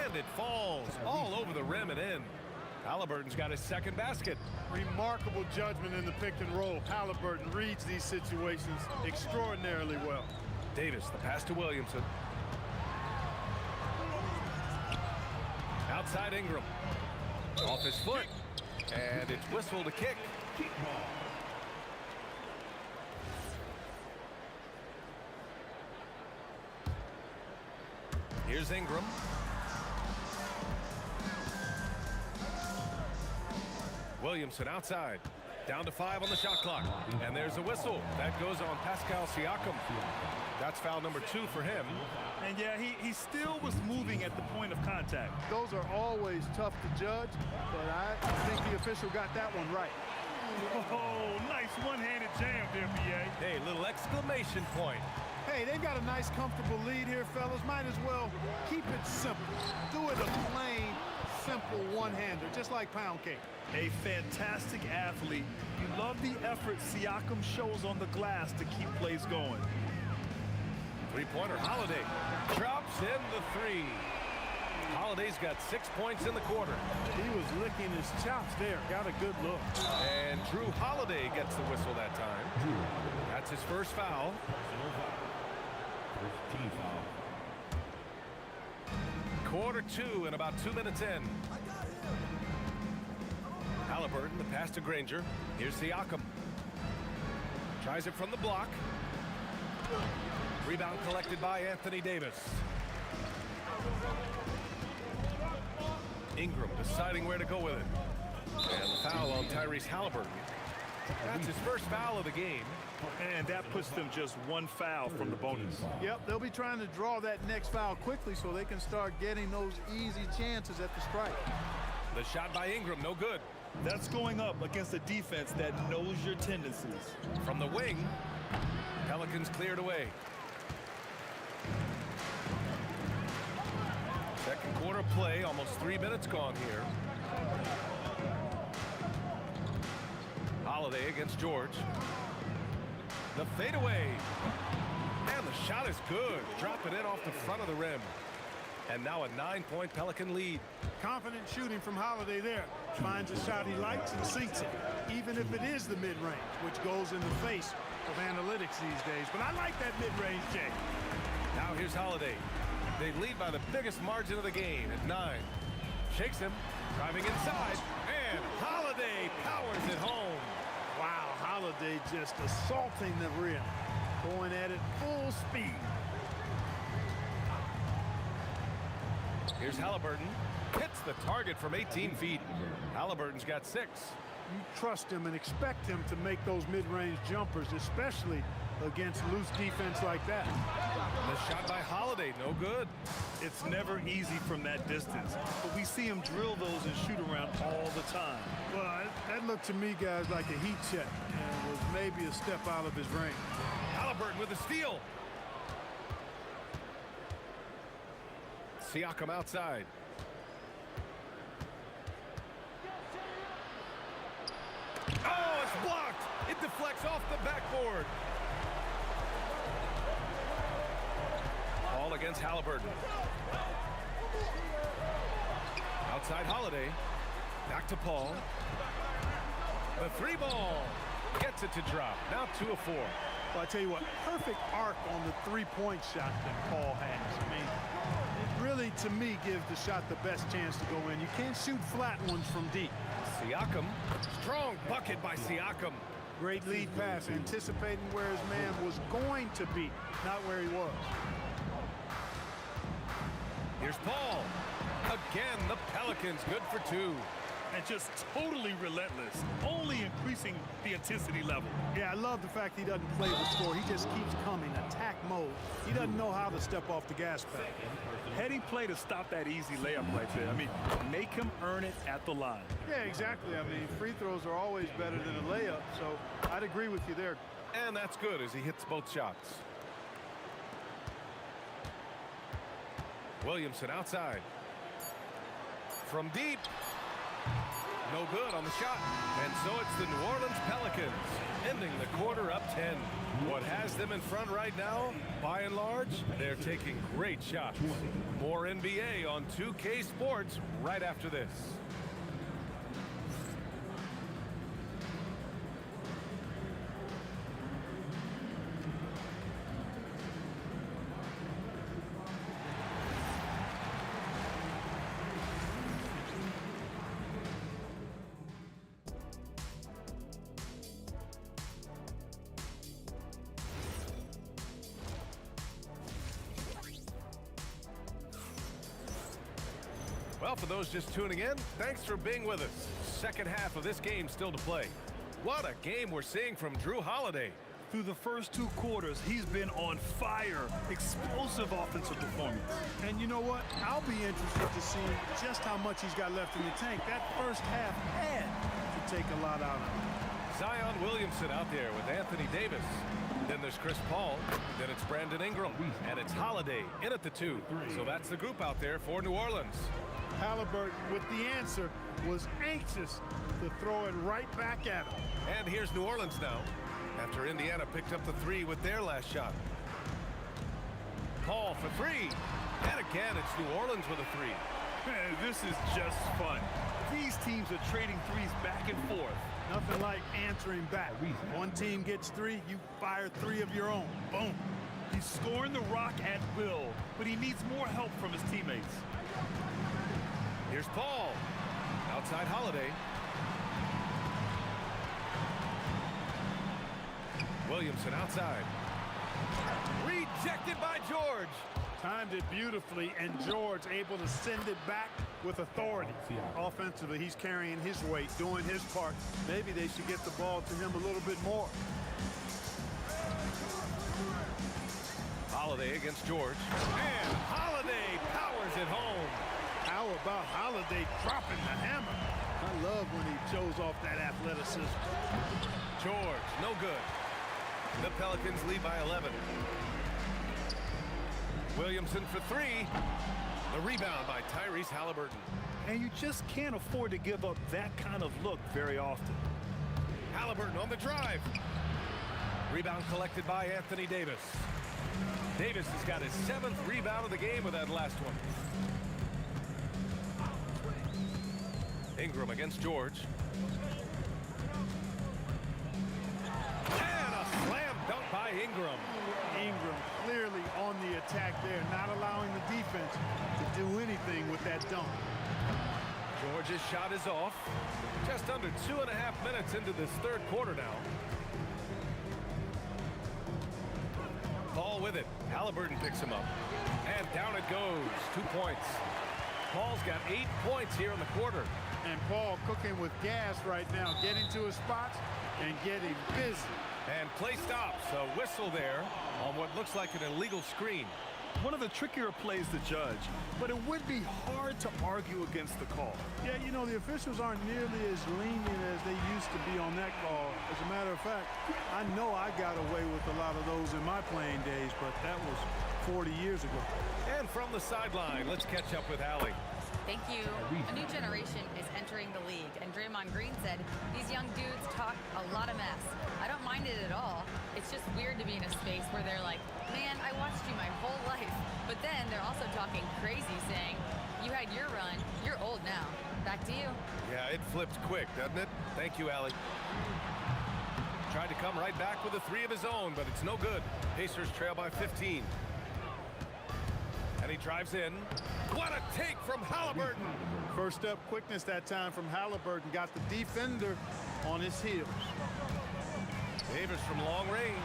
And it falls all over the rim and in. Halliburton's got his second basket. Remarkable judgment in the pick and roll. Halliburton reads these situations extraordinarily well. Davis, the pass to Williamson. Outside Ingram. Off his foot. And it's whistled a kick. Here's Ingram. Williamson outside. Down to 5 on the shot clock. And there's a whistle. That goes on Pascal Siakam. That's foul number 2 for him. And yeah, he still was moving at the point of contact. Those are always tough to judge, but I think the official got that one right. Oh, nice one-handed jam there, B.A. Hey, little exclamation point. Hey, they've got a nice, comfortable lead here, fellas. Might as well keep it simple. Do it a plain, simple one-hander, just like pound cake. A fantastic athlete. You love the effort Siakam shows on the glass to keep plays going. Three-pointer, Holiday drops in the 3. Holiday's got 6 points in the quarter. He was licking his chops there. Got a good look. And Drew Holiday gets the whistle that time. That's his first foul. First team foul. Quarter 2 and about 2 minutes in. Halliburton, the pass to Granger. Here's Siakam. Tries it from the block. Rebound collected by Anthony Davis. Ingram deciding where to go with it. And the foul on Tyrese Halliburton. That's his first foul of the game. And that puts them just one foul from the bonus. Yep, they'll be trying to draw that next foul quickly so they can start getting those easy chances at the strike. The shot by Ingram, no good. That's going up against a defense that knows your tendencies. From the wing, Pelicans cleared away. Second quarter play, almost 3 minutes gone here. Holiday against George. The fadeaway. And the shot is good. Drop it in off the front of the rim. And now a 9-point Pelican lead. Confident shooting from Holiday there. Finds a shot he likes and sinks it, even if it is the mid-range, which goes in the face of analytics these days. But I like that mid-range, Jay. Now here's Holiday. They lead by the biggest margin of the game at 9. Shakes him, driving inside, and Holiday powers it home. Wow, Holiday just assaulting the rim, going at it full speed. Here's Halliburton. Hits the target from 18 feet. Halliburton's got 6. You trust him and expect him to make those mid-range jumpers, especially against loose defense like that. The shot by Holiday, no good. It's never easy from that distance, but we see him drill those and shoot around all the time. Well, that looked to me, guys, like a heat check, and was maybe a step out of his range. Halliburton with a steal. Siakam outside. Oh, it's blocked. It deflects off the backboard. Paul against Halliburton. Outside Holiday. Back to Paul. The three ball. Gets it to drop. Now 2 of 4. Well, I tell you what, perfect arc on the three-point shot that Paul has. I mean, it really, to me, gives the shot the best chance to go in. You can't shoot flat ones from deep. Siakam. Strong bucket by Siakam. Great lead pass, anticipating where his man was going to be, not where he was. Here's Paul. Again, the Pelicans good for 2. And just totally relentless, only increasing the intensity level. Yeah, I love the fact he doesn't play the score. He just keeps coming, attack mode. He doesn't know how to step off the gas pedal. Heady play to stop that easy layup right there. I mean, make him earn it at the line. Yeah, exactly. I mean, free throws are always better than a layup, so I'd agree with you there. And that's good as he hits both shots. Williamson outside. From deep. No good on the shot. And so it's the New Orleans Pelicans ending the quarter up 10. What has them in front right now, by and large, they're taking great shots. More NBA on 2K Sports right after this. Well, for those just tuning in, thanks for being with us. Second half of this game still to play. What a game we're seeing from Drew Holiday. Through the first 2 quarters, he's been on fire. Explosive offensive performance. And you know what? I'll be interested to see just how much he's got left in the tank. That first half had to take a lot out of him. Zion Williamson out there with Anthony Davis. Then there's Chris Paul. Then it's Brandon Ingram. And it's Holiday in at the 2. So that's the group out there for New Orleans. Halliburton, with the answer, was anxious to throw it right back at him. And here's New Orleans now, after Indiana picked up the 3 with their last shot. Paul for 3. And again, it's New Orleans with a 3. Man, this is just fun. These teams are trading threes back and forth. Nothing like answering back. One team gets 3, you fire 3 of your own. Boom. He's scoring the rock at will, but he needs more help from his teammates. Here's Paul. Outside Holiday. Williamson outside. Rejected by George. Timed it beautifully, and George able to send it back with authority. Offensively, he's carrying his weight, doing his part. Maybe they should get the ball to him a little bit more. Holiday against George. And Holiday powers it home. How about Holiday dropping the hammer? I love when he shows off that athleticism. George, no good. The Pelicans lead by 11. Williamson for 3. The rebound by Tyrese Halliburton. And you just can't afford to give up that kind of look very often. Halliburton on the drive. Rebound collected by Anthony Davis. Davis has got his 7th rebound of the game with that last one. Ingram against George. And a slam dunk by Ingram. Ingram clearly on the attack there, not allowing the defense to do anything with that dunk. George's shot is off. Just under 2.5 minutes into this 3rd quarter now. Paul with it. Halliburton picks him up. And down it goes. 2 points. Paul's got 8 points here in the quarter. And Paul cooking with gas right now, getting to his spots and getting busy. And play stops. A whistle there on what looks like an illegal screen. One of the trickier plays to judge, but it would be hard to argue against the call. Yeah, you know, the officials aren't nearly as lenient as they used to be on that call. As a matter of fact, I know I got away with a lot of those in my playing days, but that was 40 years ago. And from the sideline, let's catch up with Allie. Thank you. A new generation is entering the league, and Draymond Green said, these young dudes talk a lot of mess. I don't mind mind it at all. It's just weird to be in a space where they're like, man, I watched you my whole life. But then they're also talking crazy, saying, you had your run, you're old now. Back to you. Yeah, it flipped quick, doesn't it? Thank you, Allie. Tried to come right back with a three of his own, but it's no good. Pacers trail by 15. And he drives in. What a take from Halliburton. First step quickness that time from Halliburton. Got the defender on his heels. Davis from long range.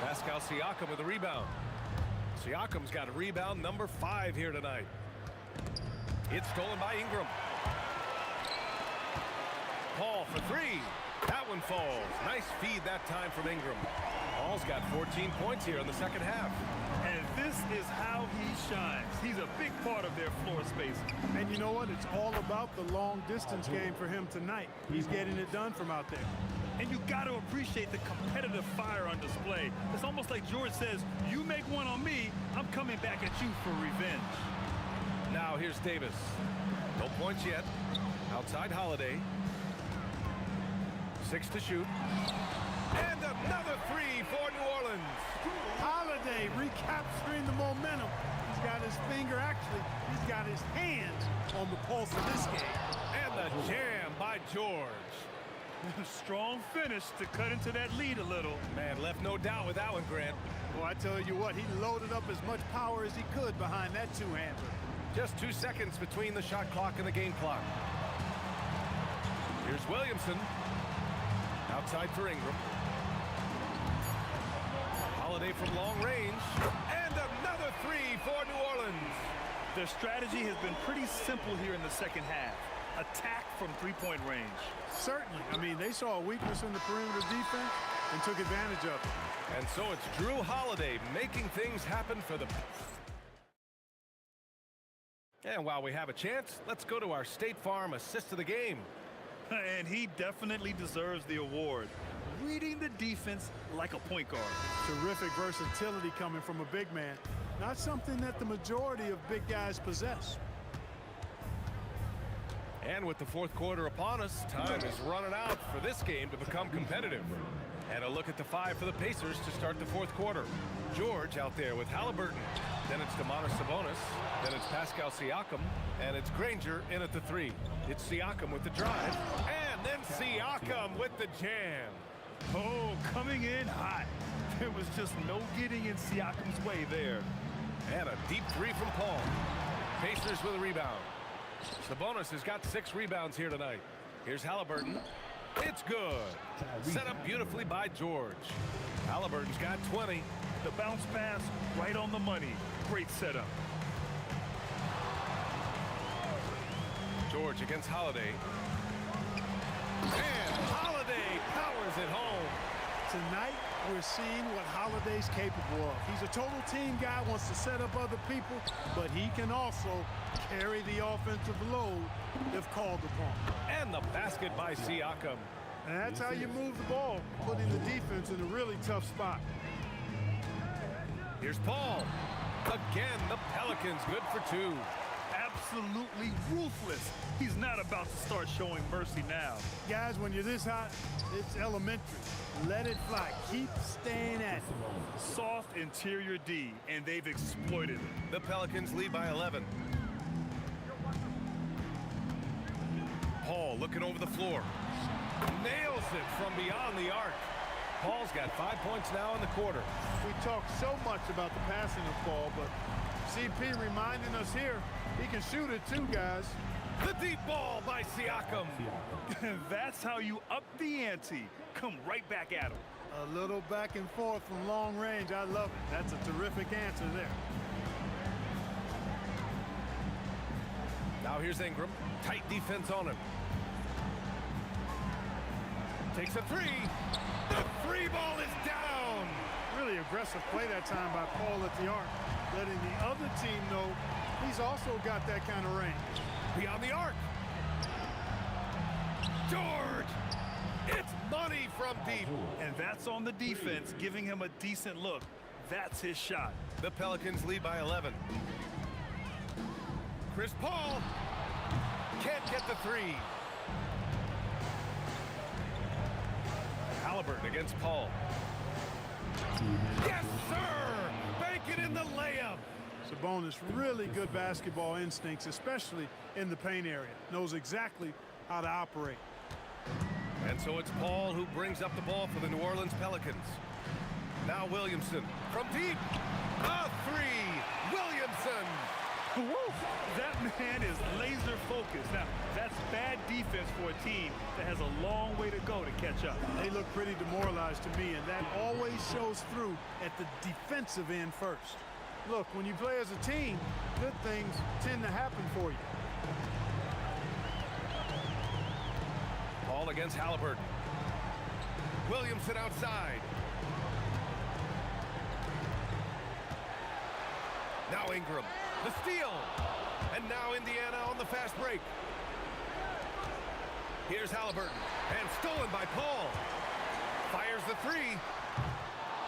Pascal Siakam with a rebound. Siakam's got a rebound number 5 here tonight. It's stolen by Ingram. Paul for 3. That one falls. Nice feed that time from Ingram. Paul's got 14 points here in the second half. And this is how he shines. He's a big part of their floor space. And you know what? It's all about the long distance game for him tonight. He's getting it done from out there. And you got to appreciate the competitive fire on display. It's almost like George says, you make one on me, I'm coming back at you for revenge. Now here's Davis. No points yet. Outside Holiday. 6 to shoot. And another 3 for New Orleans. Holiday recapturing the momentum. He's got his finger, actually, he's got his hands on the pulse of this game. And the jam by George. Strong finish to cut into that lead a little. Man, left no doubt with that one, Grant. Well, I tell you what, he loaded up as much power as he could behind that two-hander. Just 2 seconds between the shot clock and the game clock. Here's Williamson. Outside for Ingram. Holiday from long range. And another 3 for New Orleans. Their strategy has been pretty simple here in the second half. Attack from three-point range. Certainly. I mean, they saw a weakness in the perimeter defense and took advantage of it. And so it's Drew Holiday making things happen for the... And while we have a chance, let's go to our State Farm assist of the game. And he definitely deserves the award. Reading the defense like a point guard. Terrific versatility coming from a big man. Not something that the majority of big guys possess. And with the fourth quarter upon us, time is running out for this game to become competitive. And a look at the 5 for the Pacers to start the fourth quarter. George out there with Halliburton. Then it's Domantas Sabonis. Then it's Pascal Siakam. And it's Granger in at the 3. It's Siakam with the drive. And then Siakam with the jam. Oh, coming in hot. There was just no getting in Siakam's way there. And a deep 3 from Paul. Pacers with a rebound. Sabonis has got 6 rebounds here tonight. Here's Halliburton. It's good. Set up beautifully by George. Halliburton's got 20. The bounce pass right on the money. Great setup. George against Holiday. And Holiday powers it home. Tonight, we're seeing what Holiday's capable of. He's a total team guy, wants to set up other people, but he can also carry the offensive load if called upon. And the basket by Siakam. And that's how you move the ball, putting the defense in a really tough spot. Here's Paul. Again, the Pelicans good for 2. Absolutely ruthless. He's not about to start showing mercy now. Guys, when you're this hot, it's elementary. Let it fly. Keep staying at it. Soft interior D, and they've exploited it. The Pelicans lead by 11. Paul looking over the floor. Nails it from beyond the arc. Paul's got 5 points now in the quarter. We talk so much about the passing of Paul, but CP reminding us here, he can shoot it too, guys. The deep ball by Siakam. That's how you up the ante. Come right back at him. A little back and forth from long range. I love it. That's a terrific answer there. Now here's Ingram. Tight defense on him. Takes a 3. The 3 ball is down. Really aggressive play that time by Paul at the arc, letting the other team know he's also got that kind of range. Beyond the arc. George. It's money from deep. And that's on the defense, giving him a decent look. That's his shot. The Pelicans lead by 11. Chris Paul can't get the 3. Halliburton Halliburton against Paul. Yes, sir! Bank it in the layup. Sabonis, really good basketball instincts, especially in the paint area. Knows exactly how to operate. And so it's Paul who brings up the ball for the New Orleans Pelicans. Now Williamson from deep. A three. Williamson. Woo! That man is laser focused. Now, that's bad defense for a team that has a long way to go to catch up. They look pretty demoralized to me, and that always shows through at the defensive end first. Look, when you play as a team, good things tend to happen for you. Ball against Halliburton. Williamson outside. Now Ingram. The steal. And now Indiana on the fast break. Here's Halliburton. And stolen by Paul. Fires the three.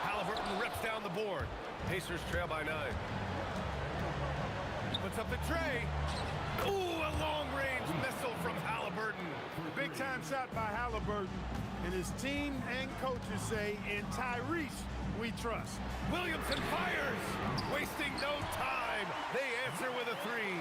Halliburton rips down the board. Pacers trail by 9. Puts up the tray. Ooh, a long-range missile from Halliburton. Big-time shot by Halliburton. And his team and coaches say, in Tyrese, we trust. Williamson fires. Wasting no time. They answer with a three.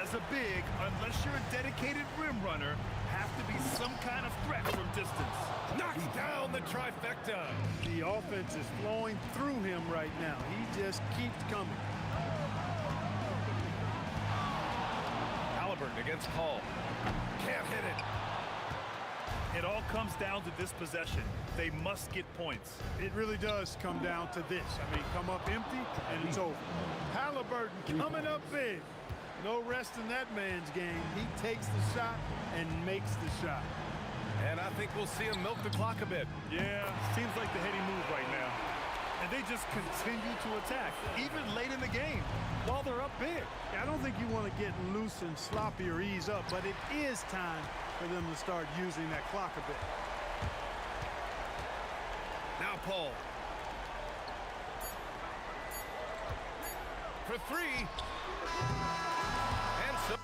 As a big, unless you're a dedicated rim runner, have to be some kind of threat from distance. Knocks down the trifecta. The offense is flowing through him right now. He just keeps coming. Halliburton against Paul. Can't hit it. It all comes down to this possession. They must get points. It really does come down to this. I mean, come up empty, and it's over. Halliburton coming up big. No rest in that man's game. He takes the shot and makes the shot. And I think we'll see him milk the clock a bit. Yeah, seems like the heady move right now. And they just continue to attack, even late in the game, while they're up big. I don't think you want to get loose and sloppy or ease up, but it is time for them to start using that clock a bit. Now Paul. For three. And so.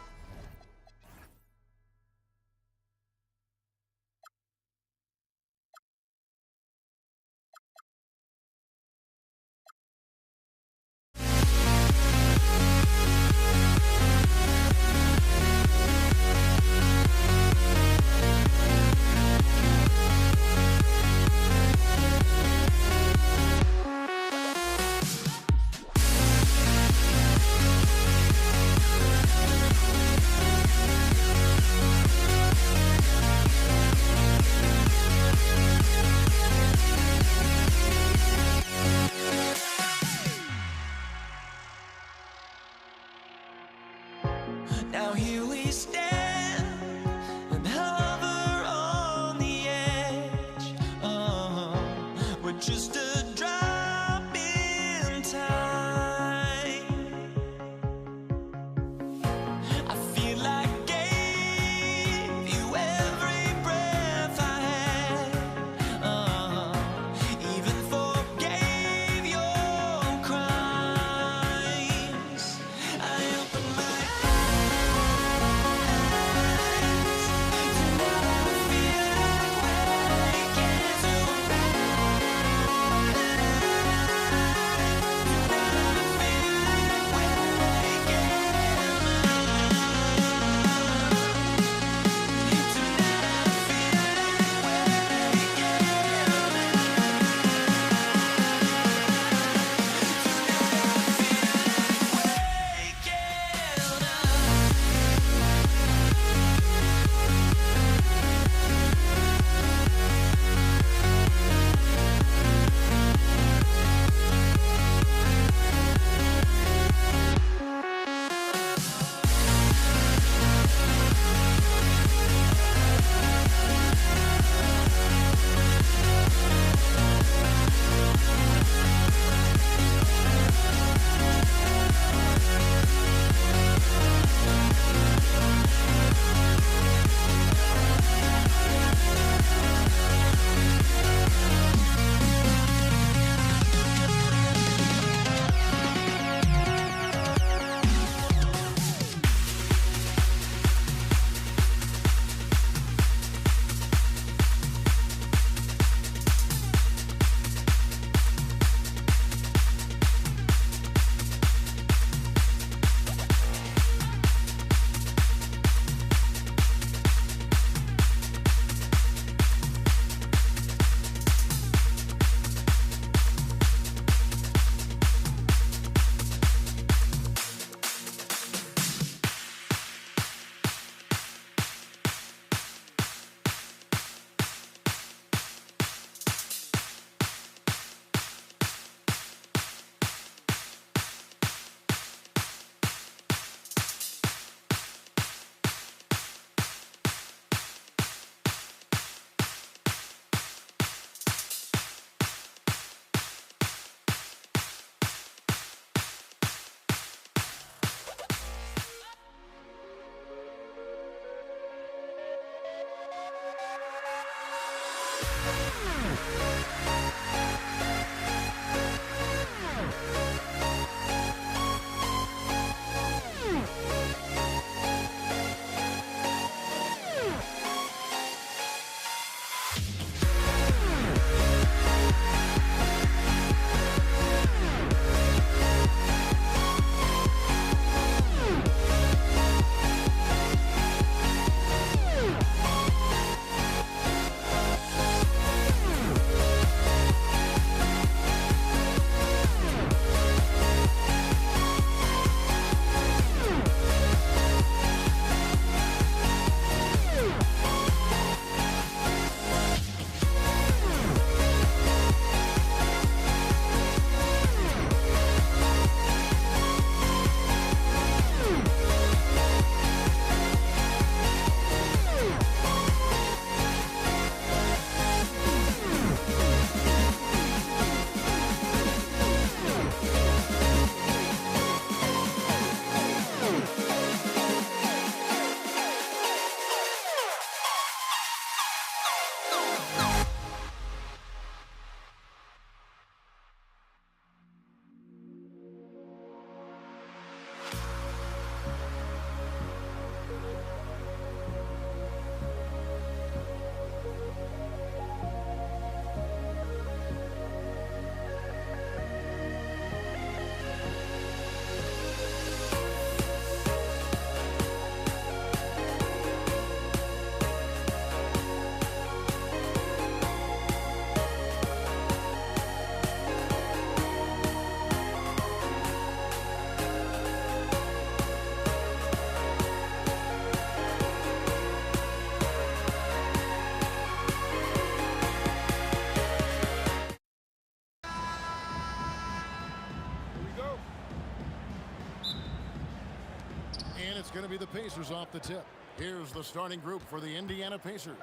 It's going to be the Pacers off the tip. Here's the starting group for the Indiana Pacers.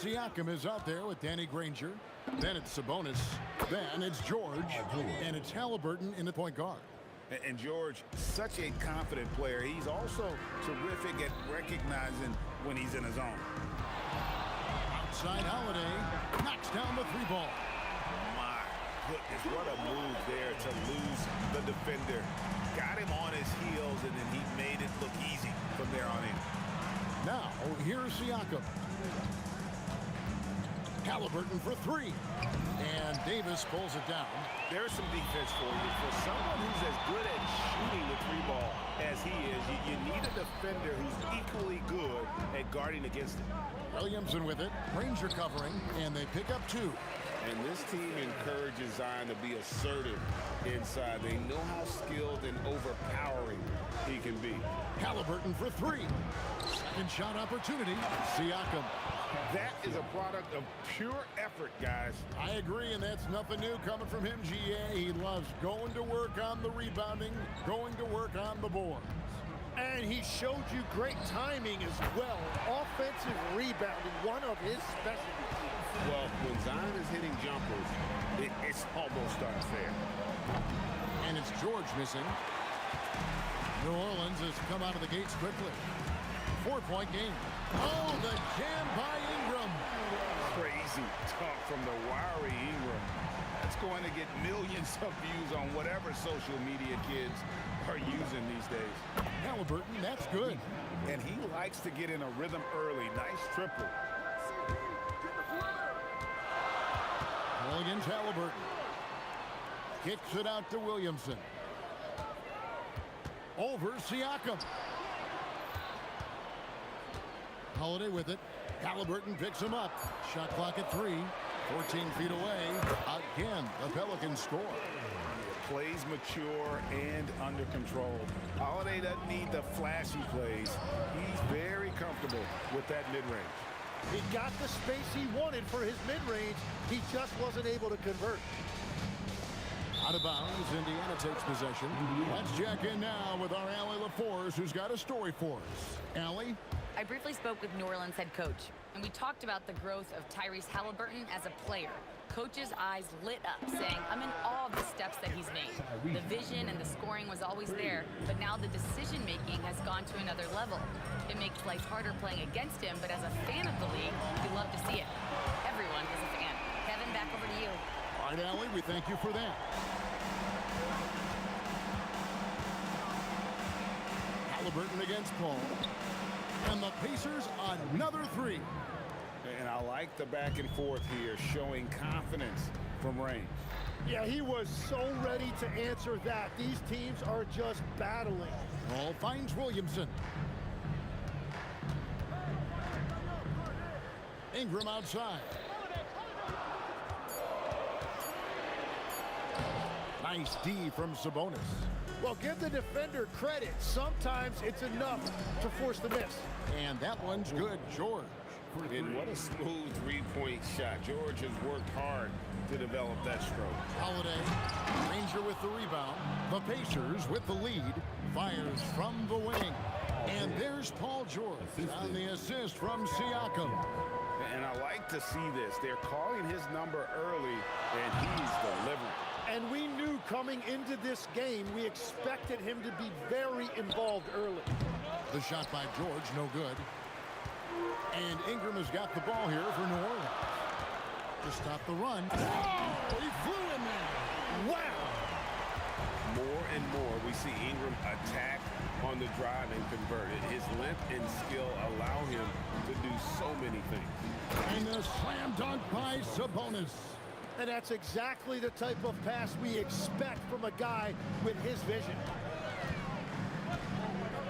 Siakam is out there with Danny Granger. Then it's Sabonis. Then it's George. And it's Halliburton in the point guard. And George, such a confident player. He's also terrific at recognizing when he's in his zone. Outside Holiday knocks down the three ball. My goodness, what a move there to lose the defender. Got him on his heels, and then he made it look easy from there on in. Now, here's Siakam. Halliburton for three. And Davis pulls it down. There's some defense for you. For someone who's as good at shooting the three ball as he is, you need a defender who's equally good at guarding against it. Williamson with it. Granger covering, and they pick up two. And this team encourages Zion to be assertive inside. They know how skilled and overpowering he can be. Halliburton for three. Second shot opportunity. Siakam. That is a product of pure effort, guys. I agree, and that's nothing new coming from him, GA. He loves going to work on the rebounding, going to work on the boards. And he showed you great timing as well. Offensive rebounding, one of his specialties. Well, when Zion is hitting jumpers, it's almost unfair. And it's George missing. New Orleans has come out of the gates quickly. 4-point game. Oh, the jam by Ingram. Crazy talk from the wiry Ingram. That's going to get millions of views on whatever social media kids are using these days. Halliburton, that's good. And he likes to get in a rhythm early. Nice triple. Against Halliburton. Kicks it out to Williamson. Over Siakam. Holiday with it. Halliburton picks him up. Shot clock at 3. 14 feet away. Again, the Pelicans score. Plays mature and under control. Holiday doesn't need the flashy plays. He's very comfortable with that mid-range. He got the space he wanted for his mid-range. He just wasn't able to convert. Out of bounds, Indiana takes possession. Let's check in now with our Allie LaForce, who's got a story for us. Allie? I briefly spoke with New Orleans head coach, and we talked about the growth of Tyrese Halliburton as a player. Coach's eyes lit up, saying, I'm in awe of the steps that he's made. The vision and the scoring was always there, but now the decision-making has gone to another level. It makes life harder playing against him, but as a fan of the league, we love to see it. Everyone thank you for that. Halliburton against Paul. And the Pacers another three. And I like the back and forth here, showing confidence from range. Yeah, he was so ready to answer that. These teams are just battling. Paul finds Williamson. Ingram outside. Nice D from Sabonis. Well, give the defender credit. Sometimes it's enough to force the miss. And that one's good, George. And what a smooth three-point shot. George has worked hard to develop that stroke. Holiday, Ranger with the rebound. The Pacers with the lead. Fires from the wing. And there's Paul George on the assist from Siakam. And I like to see this. They're calling his number early, and he's delivering. And we knew coming into this game, we expected him to be very involved early. The shot by George, no good. And Ingram has got the ball here for New Orleans. To stop the run. Oh, he flew in there. Wow. More and more, we see Ingram attack on the drive and convert it. His length and skill allow him to do so many things. And the slam dunk by Sabonis. And that's exactly the type of pass we expect from a guy with his vision.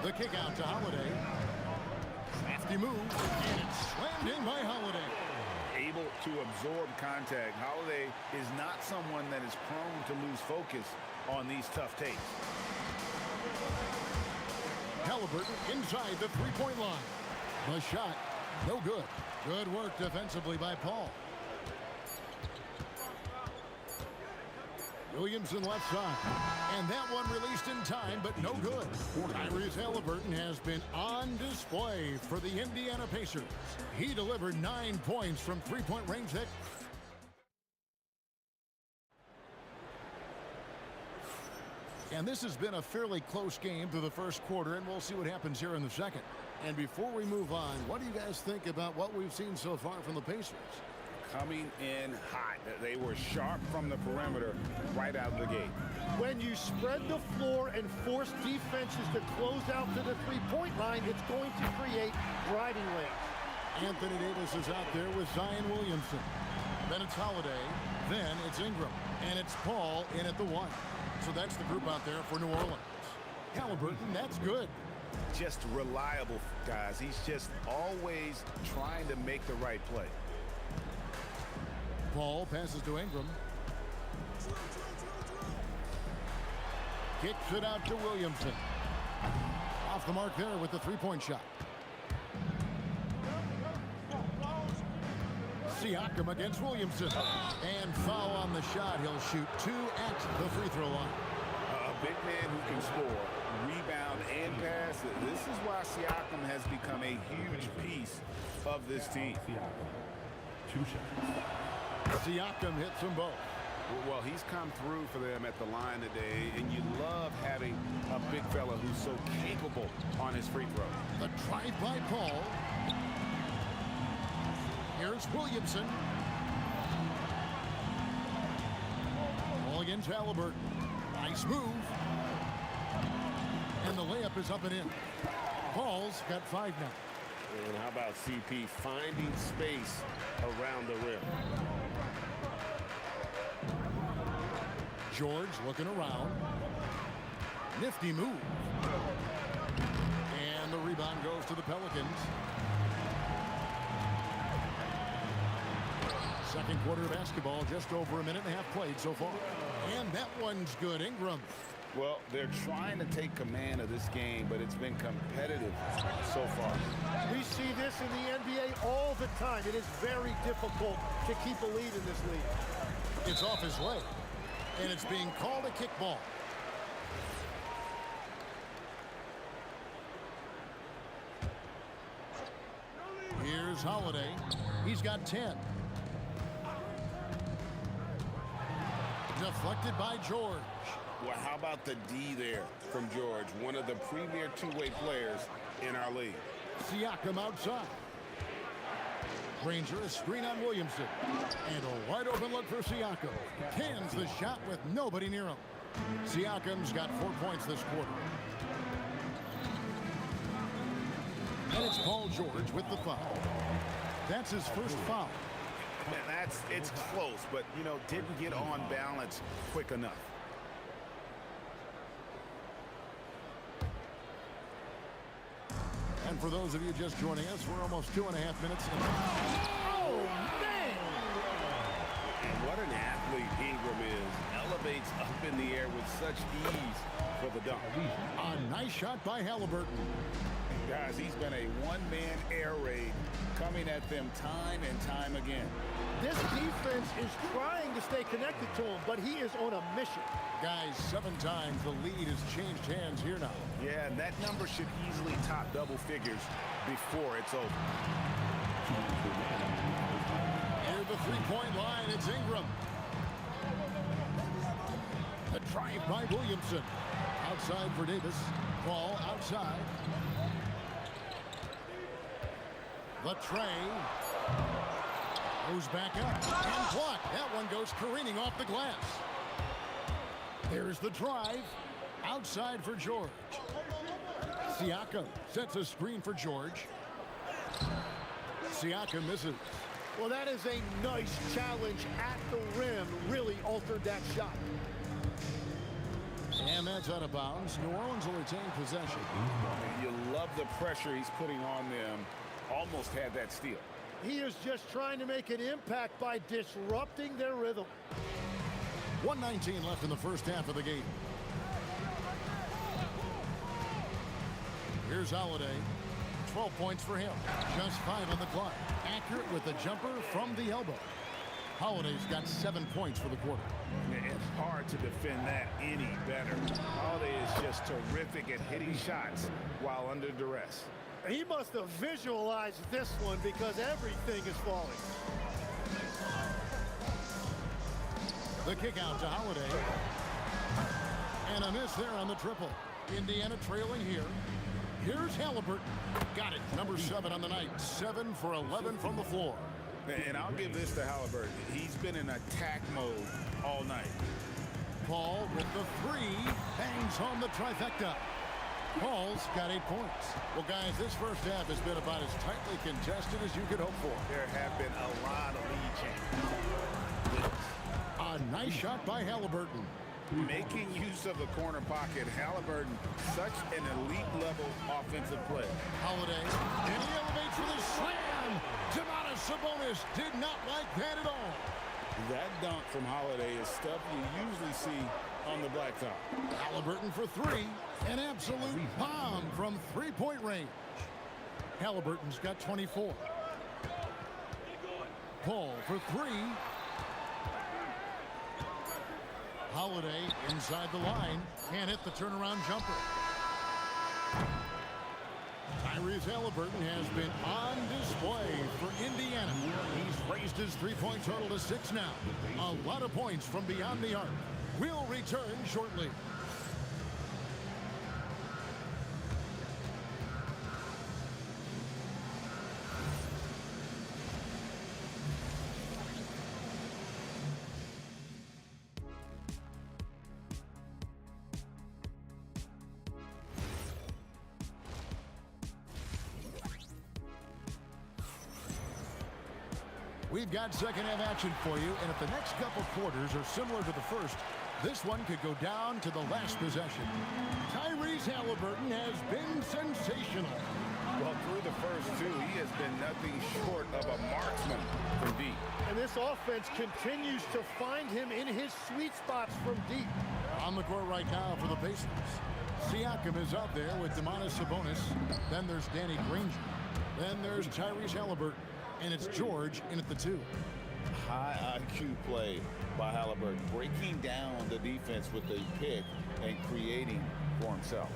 The kick out to Holiday. Crafty move, and it's slammed in by Holiday. Able to absorb contact. Holiday is not someone that is prone to lose focus on these tough takes. Halliburton inside the three-point line. The shot, no good. Good work defensively by Paul. Williamson left side. And that one released in time, but no good. Tyrese Halliburton has been on display for the Indiana Pacers. He delivered 9 points from three-point range. And this has been a fairly close game through the first quarter, and we'll see what happens here in the second. And before we move on, what do you guys think about what we've seen so far from the Pacers? Coming in hot. They were sharp from the perimeter right out of the gate. When you spread the floor and force defenses to close out to the three-point line, it's going to create driving lanes. Anthony Davis is out there with Zion Williamson. Then it's Holiday. Then it's Ingram. And it's Paul in at the one. So that's the group out there for New Orleans. Halliburton, that's good. Just reliable, guys. He's just always trying to make the right play. Paul passes to Ingram. Kicks it out to Williamson. Off the mark there with the three-point shot. Siakam against Williamson. And foul on the shot. He'll shoot 2 at the free throw line. A big man who can score, rebound, and pass. This is why Siakam has become a huge piece of this team. 2 shots. Siakam hits them both. Well, he's come through for them at the line today, and you love having a big fella who's so capable on his free throw. The drive by Paul. Here's Williamson. Ball against Halliburton. Nice move. And the layup is up and in. Paul's got 5 now. And how about CP finding space around the rim? George looking around. Nifty move. And the rebound goes to the Pelicans. Second quarter basketball, just over a minute and a half played so far. And that one's good. Ingram. Well, they're trying to take command of this game, but it's been competitive so far. We see this in the NBA all the time. It is very difficult to keep a lead in this league. It's off his leg, and it's being called a kickball. Here's Holiday. He's got 10. Deflected by George. Well, how about the D there from George, one of the premier two-way players in our league. Siakam outside. Granger, a screen on Williamson. And a wide open look for Siakam. Cans the shot with nobody near him. Siakam's got 4 points this quarter. And it's Paul George with the foul. That's his first foul. Man, it's close, but, you know, didn't get on balance quick enough. And for those of you just joining us, we're almost 2.5 minutes in. Oh, man! And what an athlete Ingram is. Elevates up in the air with such ease for the dunk. A nice shot by Halliburton. Guys, he's been a one-man air raid coming at them time and time again. This defense is trying to stay connected to him, but he is on a mission. Guys, 7 times the lead has changed hands here now. Yeah, and that number should easily top double figures before it's over. Near the three-point line, it's Ingram. The drive by Williamson. Outside for Davis. Ball outside. The tray. Goes back up. And blocked. That one goes careening off the glass. There's the drive. Outside for George. Siakam sets a screen for George. Siakam misses. Well, that is a nice challenge at the rim. Really altered that shot. And that's out of bounds. New Orleans will retain possession. You love the pressure he's putting on them. Almost had that steal. He is just trying to make an impact by disrupting their rhythm. 1:19 left in the first half of the game. Here's Holiday. 12 points for him. Just 5 on the clock. Accurate with the jumper from the elbow. Holiday's got 7 points for the quarter. It's hard to defend that any better. Holiday is just terrific at hitting shots while under duress. He must have visualized this one because everything is falling. The kick out to Holiday. And a miss there on the triple. Indiana trailing here. Here's Halliburton. Got it. Number 7 on the night. 7 for 11 from the floor. And I'll give this to Halliburton. He's been in attack mode all night. Paul with the 3. Bangs home the trifecta. Paul's got 8 points. Well, guys, this first half has been about as tightly contested as you could hope for. There have been a lot of lead changes. A nice shot by Halliburton. Making use of the corner pocket, Halliburton, such an elite-level offensive player. Holiday, and he elevates with a slam. Domantas Sabonis did not like that at all. That dunk from Holiday is stuff you usually see on the blacktop. Halliburton for 3. An absolute bomb from three-point range. Halliburton's got 24. Paul for 3. Holiday inside the line. Can't hit the turnaround jumper. Tyrese Halliburton has been on display for Indiana. He's raised his three-point total to 6 now. A lot of points from beyond the arc. We'll return shortly. We've got second half action for you, and if the next couple quarters are similar to the first, this one could go down to the last possession. Tyrese Halliburton has been sensational. Well, through the first 2, he has been nothing short of a marksman from deep. And this offense continues to find him in his sweet spots from deep. On the court right now for the Pacers. Siakam is out there with Domantas Sabonis. Then there's Danny Granger. Then there's Tyrese Halliburton. And it's George in at the 2. High IQ play by Halliburton, breaking down the defense with a pick and creating for himself.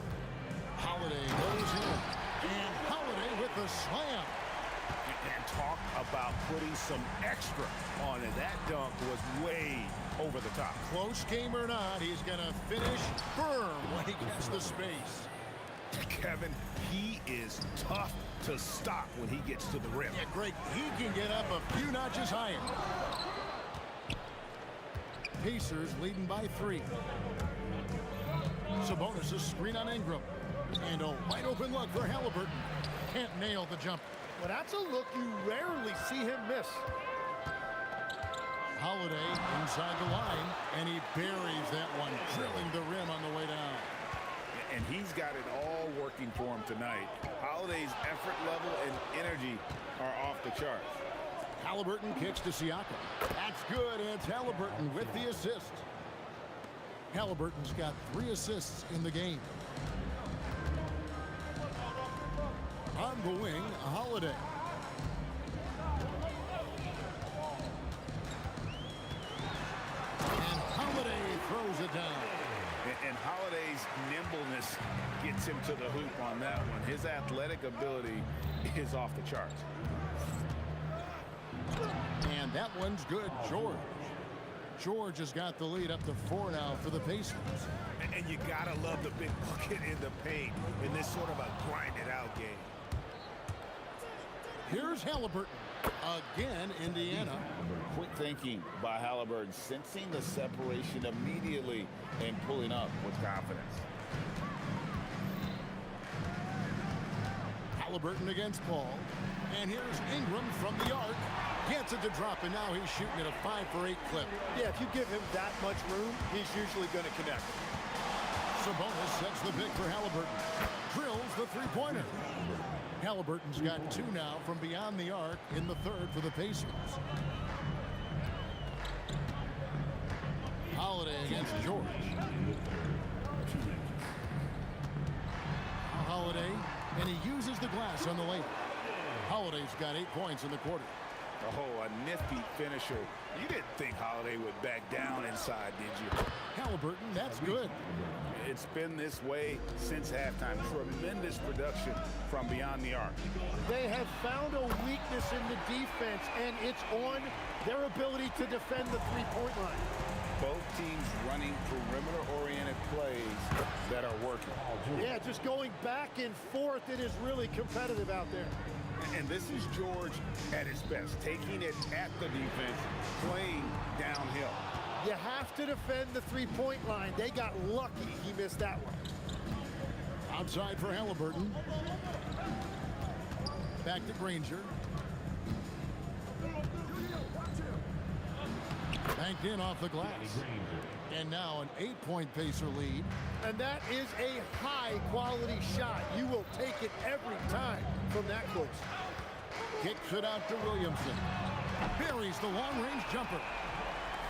Holiday goes in, and Holiday with the slam. And talk about putting some extra on it. That dunk was way over the top. Close game or not, he's going to finish firm when he gets the space. Kevin, he is tough to stop when he gets to the rim. Yeah, Greg, he can get up a few notches higher. Pacers leading by 3. Sabonis a screen on Ingram. And a wide open look for Halliburton. Can't nail the jump. Well, that's a look you rarely see him miss. Holiday inside the line, and he buries that one, drilling the rim on the way down. And he's got it all working for him tonight. Holiday's effort level and energy are off the charts. Halliburton kicks to Siakam. That's good, and it's Halliburton with the assist. Halliburton's got 3 assists in the game. On the wing, Holiday. And Holiday throws it down. And Holiday's nimbleness gets him to the hoop on that one. His athletic ability is off the charts. And that one's good, George. George has got the lead up to 4 now for the Pacers. And you gotta love the big bucket in the paint in this sort of a grinded-out game. Here's Halliburton. Again, Indiana. Quick thinking by Halliburton, sensing the separation immediately and pulling up with confidence. Halliburton against Paul. And here's Ingram from the arc. Gets it to drop, and now he's shooting at a 5 for 8 clip. Yeah, if you give him that much room, he's usually going to connect. Sabonis sets the pick for Halliburton. Drills the three-pointer. Halliburton's got 2 now from beyond the arc in the 3rd for the Pacers. Holiday against George. Holiday, and he uses the glass on the layup. Holiday's got 8 points in the quarter. Oh, a nifty finisher. You didn't think Holiday would back down inside, did you? Halliburton, that's good. It's been this way since halftime. Tremendous production from beyond the arc. They have found a weakness in the defense, and it's on their ability to defend the three-point line. Both teams running perimeter-oriented plays that are working. Yeah, just going back and forth. It is really competitive out there. And this is George at his best, taking it at the defense, playing downhill. You have to defend the three-point line. They got lucky he missed that one. Outside for Halliburton. Back to Granger. Banked in off the glass. And now an 8-point Pacer lead. And that is a high-quality shot. You will take it every time from that close. Kicks it out to Williamson. Buries the long-range jumper.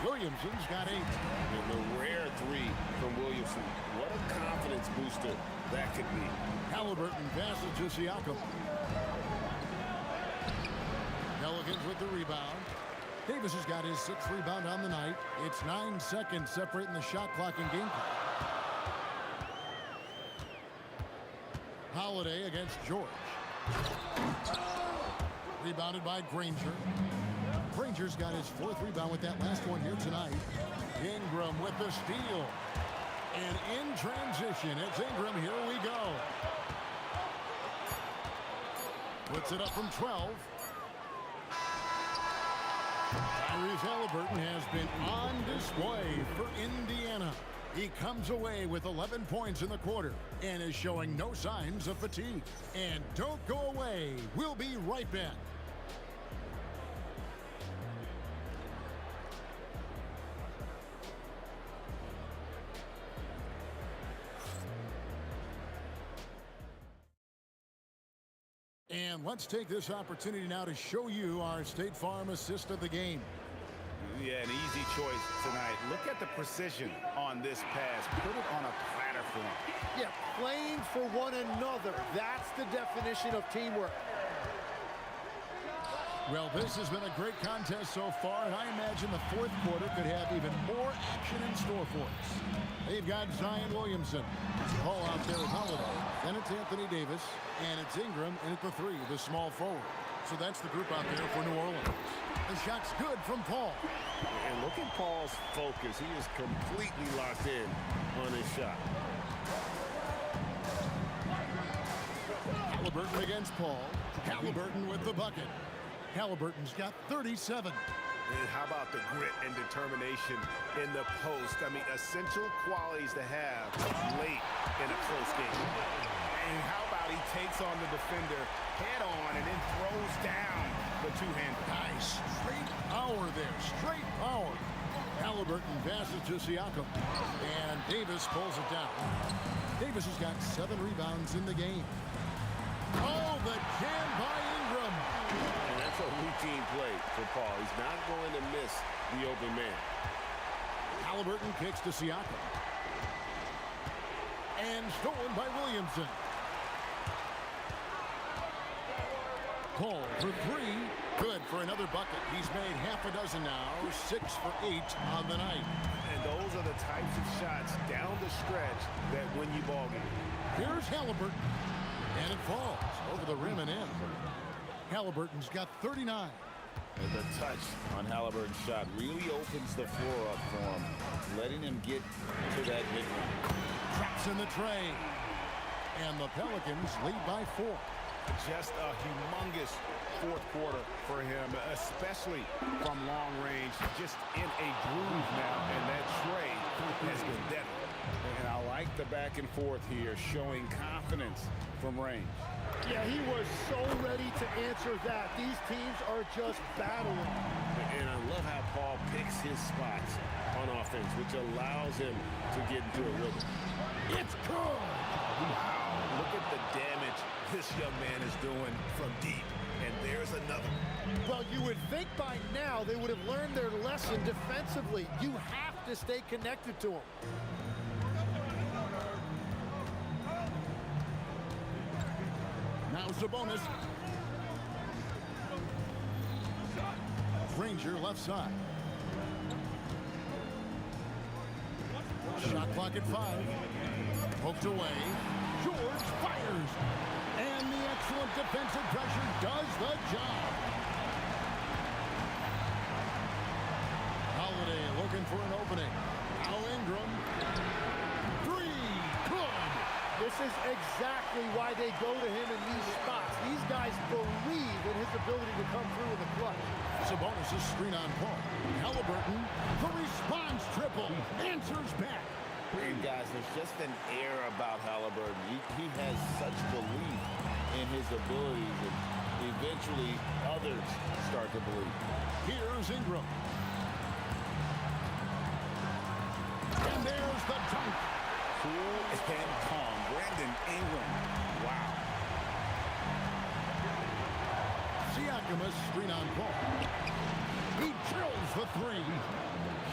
Williamson's got 8. And the rare 3 from Williamson. What a confidence booster that could be. Halliburton passes to Siakam. Pelicans with the rebound. Davis has got his 6th rebound on the night. It's 9 seconds separating the shot clock and game clock. Holiday against George. Rebounded by Granger. Granger's got his 4th rebound with that last one here tonight. Ingram with the steal. And in transition, it's Ingram. Here we go. Puts it up from 12. Tyrese Halliburton has been on display for Indiana. He comes away with 11 points in the quarter and is showing no signs of fatigue. And don't go away. We'll be right back. And let's take this opportunity now to show you our State Farm assist of the game. Yeah, an easy choice tonight. Look at the precision on this pass. Put it on a platter for him. Yeah, playing for one another. That's the definition of teamwork. Well, this has been a great contest so far, and I imagine the 4th quarter could have even more action in store for us. They've got Zion Williamson. Paul out there with Holiday. Then it's Anthony Davis, and it's Ingram in at the 3, the small forward. So that's the group out there for New Orleans. The shot's good from Paul. And look at Paul's focus. He is completely locked in on his shot. Halliburton against Paul. Halliburton with the bucket. Halliburton's got 37. And how about the grit and determination in the post? I mean, essential qualities to have late in a close game. And how about he takes on the defender head on and then throws down the two-hander. Nice. Straight power there. Straight power. Halliburton passes to Siakam. And Davis pulls it down. Davis has got 7 rebounds in the game. Oh, the jam by Ingram. And that's a routine play for Paul. He's not going to miss the open man. Halliburton kicks to Siakam. And stolen by Williamson. Paul for 3. Good for another bucket. He's made half a dozen now. 6 for 8 on the night. And those are the types of shots down the stretch that win you ball games. Here's Halliburton. And it falls over the rim and in. Halliburton's got 39. And the touch on Halliburton's shot really opens the floor up for him, letting him get to that mid-range. Traps in the tray. And the Pelicans lead by 4. Just a humongous fourth quarter for him, especially from long range. Just in a groove now, and that tray has been deadly. And I like the back and forth here, showing confidence from range. Yeah, he was so ready to answer that. These teams are just battling. And I love how Paul picks his spots on offense, which allows him to get into a rhythm. It's good. Wow, look at the damage this young man is doing from deep. And there's another. Well, you would think by now they would have learned their lesson defensively. You have to stay connected to him. Now Sabonis. Granger left side. Shot clock at 5. Poked away. George fires. And the excellent defensive pressure does the job. Holiday looking for an opening. Now Ingram. 3. Good. This is exactly why they go to him in these spots. These guys believe in his ability to come through in the clutch. Sabonis' screen on Paul. Halliburton, the response triple, answers back. And guys, there's just an air about Halliburton. He has such belief in his abilities, and eventually others start to believe. Here's Ingram. And there's the dunk. Cool and calm. Brandon Ingram. Wow. Siakam, screen on Paul. He drills the 3.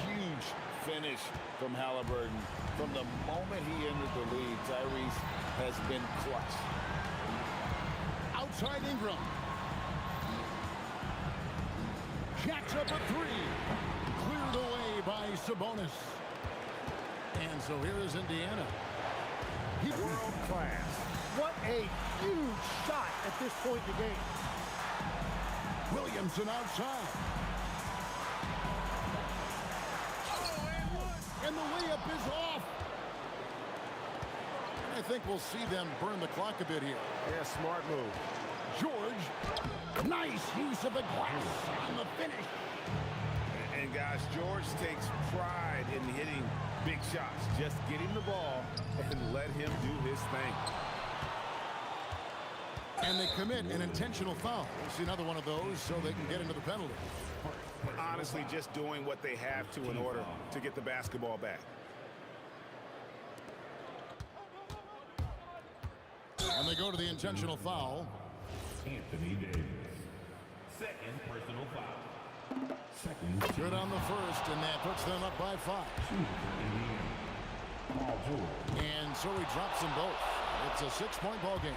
Huge finish from Halliburton. From the moment he entered the league, Tyrese has been clutch. Outside Ingram. Jacks up a 3. Cleared away by Sabonis. And so here is Indiana. World class. What a huge shot at this point in the game. Williamson outside. And the layup is off. I think we'll see them burn the clock a bit here. Yeah, smart move. George, nice use of the glass on the finish. And guys, George takes pride in hitting big shots. Just get him the ball and let him do his thing. And they commit an intentional foul. We'll see another one of those so they can get into the penalty. Honestly, just doing what they have to in order to get the basketball back. And they go to the intentional foul. Anthony Davis. Second personal foul. Second. Good on the first, and that puts them up by 5. Paul George. And so he drops them both. It's a 6-point ball game.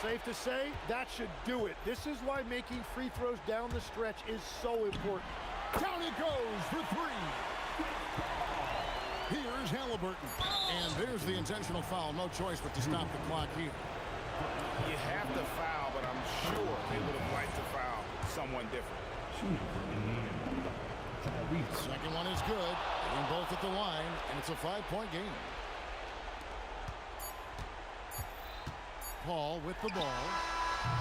Safe to say, that should do it. This is why making free throws down the stretch is so important. Down he goes for 3. Here's Halliburton. And there's the intentional foul. No choice but to stop the clock here. You have to foul, but I'm sure they would have liked to foul someone different. Second one is good. Hitting both at the line, and it's a 5-point game. Paul with the ball. And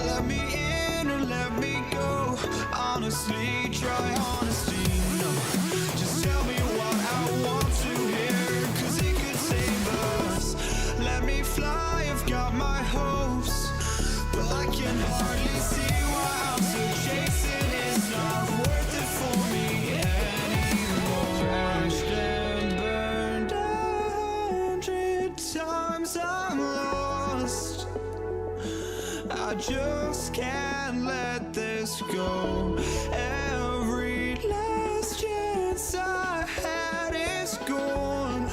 Let me in or let me go. Honestly, try honesty. No, just tell me what I want to hear, 'cause it could save us. Let me fly, I've got my hopes, but I can hardly see why I'm still chasing. It's not worth it for me anymore. Crashed and burned 100 times, I'm lost. I just can't let this go. Every last chance I had is gone,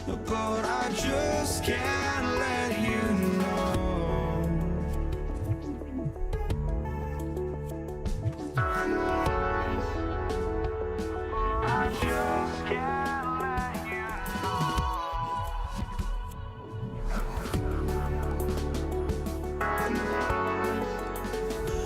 but I just can't let you know. I just can't let you but I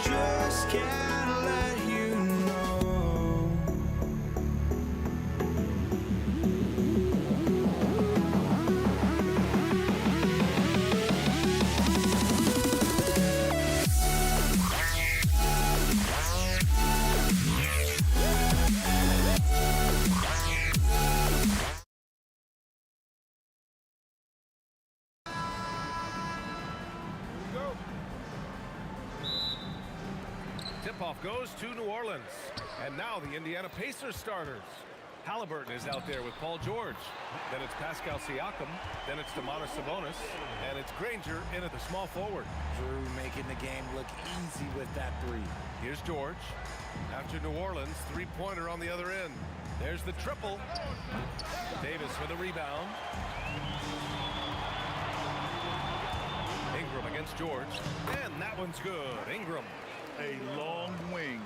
just can't let you know. tip-off goes to New Orleans. And now the Indiana Pacers starters. Halliburton is out there with Paul George. Then it's Pascal Siakam. Then it's Domantas Sabonis. And it's Granger in at the small forward. Drew making the game look easy with that three. Here's George. After New Orleans, three-pointer on the other end. There's the triple. Davis for the rebound. Ingram against George. And that one's good. Ingram. A long wing.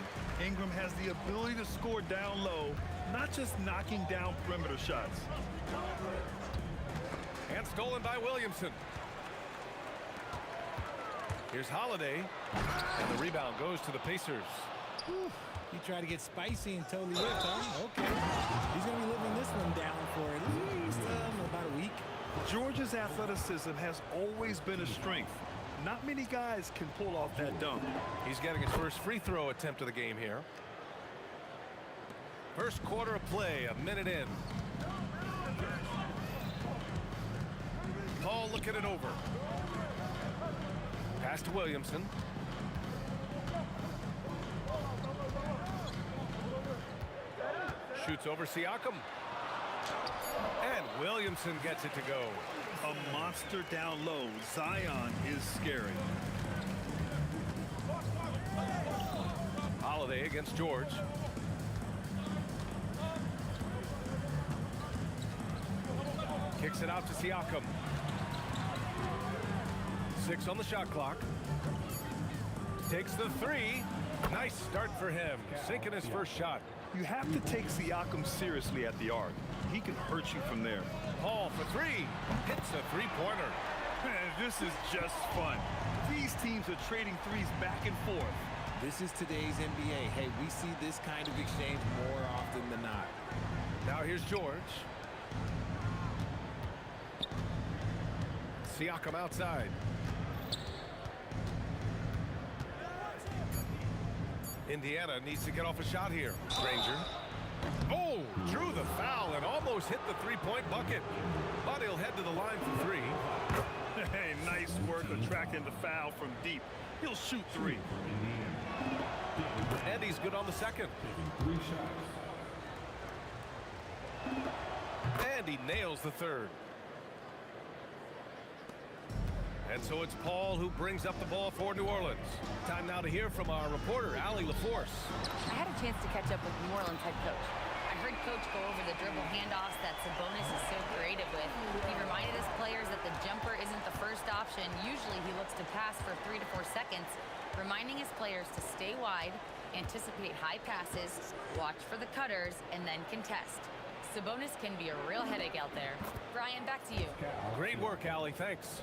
Ingram has the ability to score down low, not just knocking down perimeter shots. And stolen by Williamson. Here's Holiday. And the rebound goes to the Pacers. Whew. He tried to get spicy and totally whipped, huh? Okay. He's going to be living this one down for at least about a week. George's athleticism has always been a strength. Not many guys can pull off that dunk. He's getting his first free throw attempt of the game here. First quarter of play, a minute in. Paul looking it over. Pass to Williamson. Shoots over Siakam. And Williamson gets it to go. A monster down low. Zion is scary. Holiday against George. Kicks it out to Siakam. 6 on the shot clock. Takes the three. Nice start for him. Sinking his first shot. You have to take Siakam seriously at the arc. He can hurt you from there. Paul for three. Hits a three-pointer. Man, this is just fun. These teams are trading threes back and forth. This is today's NBA. Hey, we see this kind of exchange more often than not. Now here's George. Siakam outside. Indiana needs to get off a shot here. Granger. Oh, drew the foul and almost hit the three-point bucket. But he'll head to the line for three. Hey, nice work attracting the foul from deep. He'll shoot three. And he's good on the second. And he nails the third. And so it's Paul who brings up the ball for New Orleans. Time now to hear from our reporter, Allie LaForce. I had a chance to catch up with New Orleans head coach. I heard Coach go over the dribble handoffs that Sabonis is so creative with. He reminded his players that the jumper isn't the first option. Usually he looks to pass for 3 to 4 seconds, reminding his players to stay wide, anticipate high passes, watch for the cutters, and then contest. Sabonis can be a real headache out there. Brian, back to you. Great work, Allie. Thanks.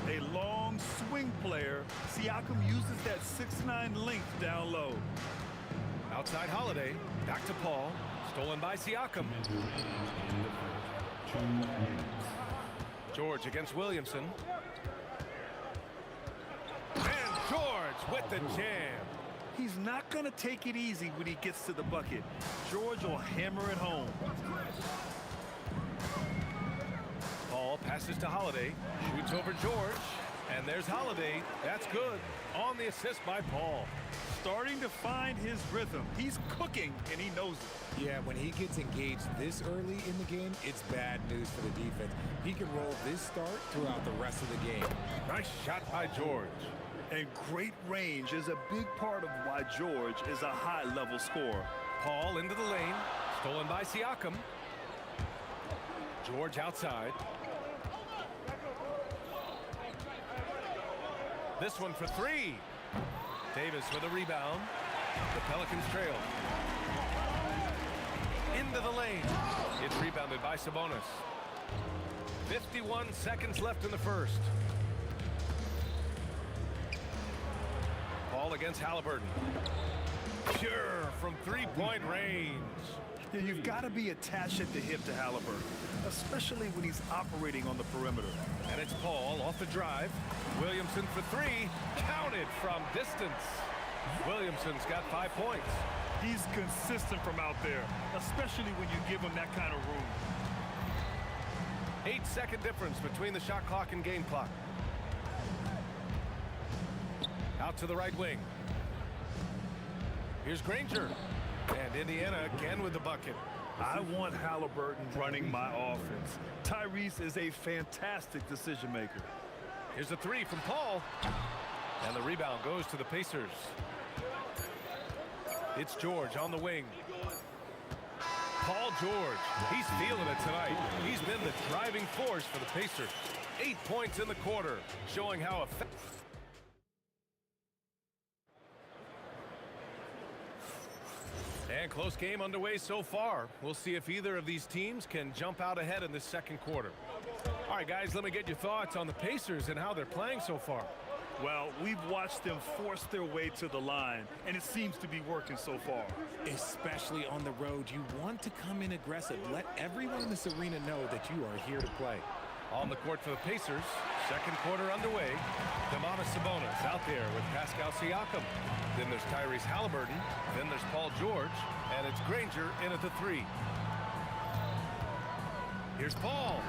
A long swing player. Siakam uses that 6'9" length down low. Outside Holiday. Back to Paul. Stolen by Siakam. George against Williamson. And George with the jam. He's not going to take it easy when he gets to the bucket. George will hammer it home. Paul passes to Holiday. Shoots over George. And there's Holiday. That's good. On the assist by Paul. Starting to find his rhythm. He's cooking, and he knows it. Yeah, when he gets engaged this early in the game, it's bad news for the defense. He can roll this start throughout the rest of the game. Nice shot by George. And great range is a big part of why George is a high-level scorer. Paul into the lane. Stolen by Siakam. George outside. This one for three. Davis with a rebound. The Pelicans trail. Into the lane. It's rebounded by Sabonis. 51 seconds left in the first. Paul against Halliburton. Pure from three-point range. Yeah, you've got to be attached at the hip to Halliburton, especially when he's operating on the perimeter. And it's Paul off the drive. Williamson for three. Counted from distance. Williamson's got 5 points. He's consistent from out there, especially when you give him that kind of room. 8-second difference between the shot clock and game clock. Out to the right wing. Here's Granger. And Indiana again with the bucket. I want Halliburton running my offense. Tyrese is a fantastic decision maker. Here's a three from Paul. And the rebound goes to the Pacers. It's George on the wing. Paul George, he's feeling it tonight. He's been the driving force for the Pacers. 8 points in the quarter, showing how effective. And close game underway so far. We'll see if either of these teams can jump out ahead in this second quarter. All right, guys, let me get your thoughts on the Pacers and how they're playing so far. Well, we've watched them force their way to the line, and it seems to be working so far. Especially on the road, you want to come in aggressive. Let everyone in this arena know that you are here to play. On the court for the Pacers, second quarter underway. Domantas Sabonis out there with Pascal Siakam. Then there's Tyrese Halliburton. Then there's Paul George. And it's Granger in at the three. Here's Paul.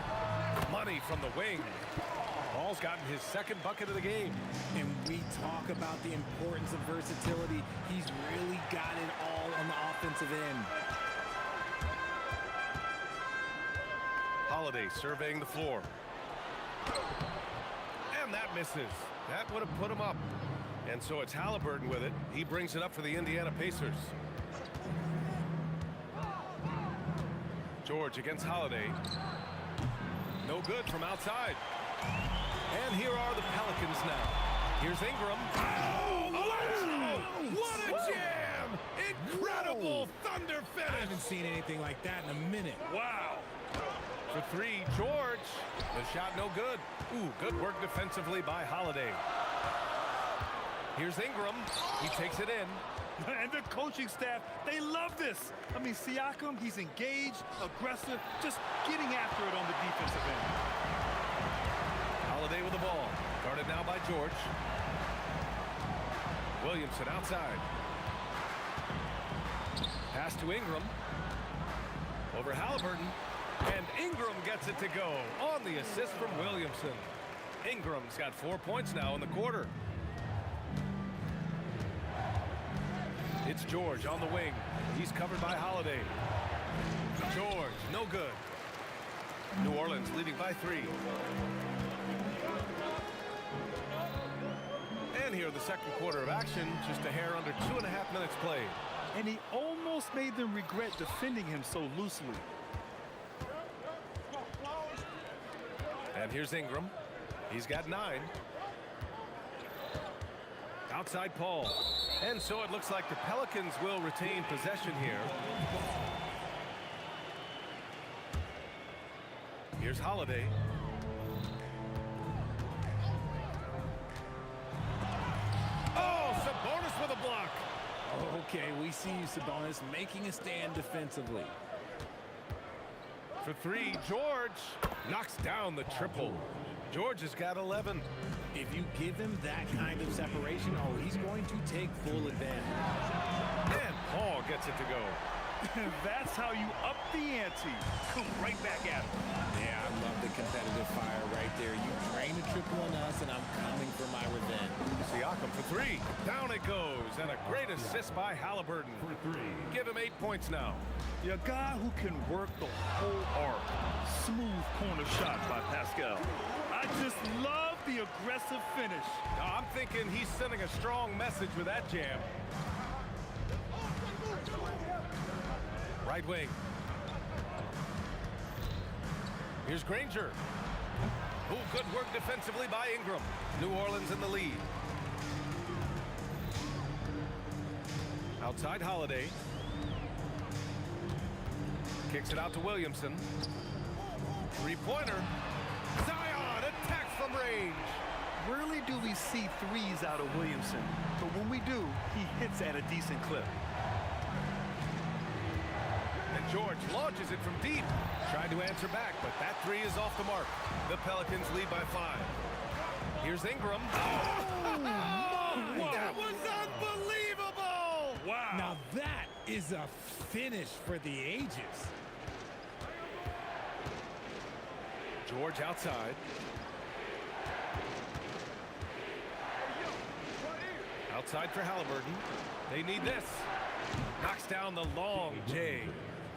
Money from the wing. Paul's gotten his second bucket of the game. And we talk about the importance of versatility. He's really got it all on the offensive end. Holiday surveying the floor. And that misses. That would have put him up. And so it's Halliburton with it. He brings it up for the Indiana Pacers. George against Holiday. No good from outside. And here are the Pelicans now. Here's Ingram. Oh, what a jam! Incredible thunder finish. I haven't seen anything like that in a minute. Wow. For three, George. The shot no good. Ooh, good work defensively by Holiday. Here's Ingram. He takes it in. And the coaching staff, they love this. I mean, Siakam, he's engaged, aggressive, just getting after it on the defensive end. Holiday with the ball. Guarded now by George. Williamson outside. Pass to Ingram. Over Halliburton. And Ingram gets it to go on the assist from Williamson. Ingram's got 4 points now in the quarter. It's George on the wing. He's covered by Holiday. George, no good. New Orleans leading by 3. And here the second quarter of action, just a hair under 2.5 minutes played. And he almost made them regret defending him so loosely. And here's Ingram. He's got 9. Outside Paul. And so it looks like the Pelicans will retain possession here. Here's Holiday. Oh, Sabonis with a block. Okay, we see you, Sabonis, making a stand defensively. For 3, George knocks down the triple. George has got 11. If you give him that kind of separation, oh, he's going to take full advantage. And Paul gets it to go. That's how you up the ante. Come right back at him. Yeah, I love the competitive fire right there. You drain a triple on us, and I'm coming for my revenge. Siakam for 3. Down it goes. And a great assist by Halliburton. For 3. Give him 8 points now. A guy who can work the whole arc. Smooth corner shot by Pascal. I just love the aggressive finish. Now, I'm thinking he's sending a strong message with that jam. Right wing. Here's Granger. Oh, good work defensively by Ingram. New Orleans in the lead. Outside Holiday. Kicks it out to Williamson. Three-pointer. Zion attacks from range. Rarely do we see threes out of Williamson, but when we do, he hits at a decent clip. And George launches it from deep. Tried to answer back, but that 3 is off the mark. The Pelicans lead by 5. Here's Ingram. Oh, that was unbelievable! Wow. Now that is a finish for the ages. George outside. Outside for Halliburton. They need this. Knocks down the long J.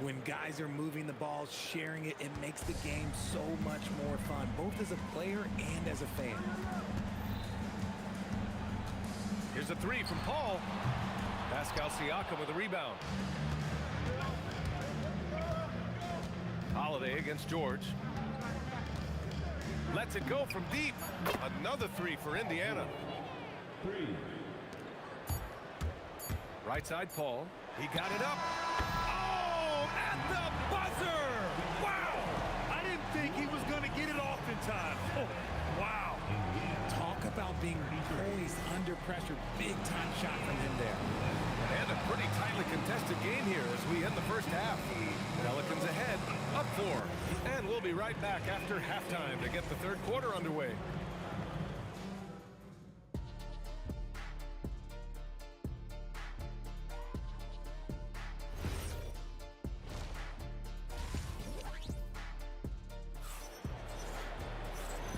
When guys are moving the ball, sharing it, it makes the game so much more fun, both as a player and as a fan. Here's a three from Paul. Pascal Siakam with a rebound. Holiday against George. Lets it go from deep. Another three for Indiana. Right side, Paul. He got it up. Oh, at the buzzer! Wow! I didn't think he was going to get it off in time. Oh, wow. Talk about being poised under pressure. Big time shot from him there. And a pretty tightly contested game here as we end the first half. Pelicans ahead, up 4. And we'll be right back after halftime to get the third quarter underway.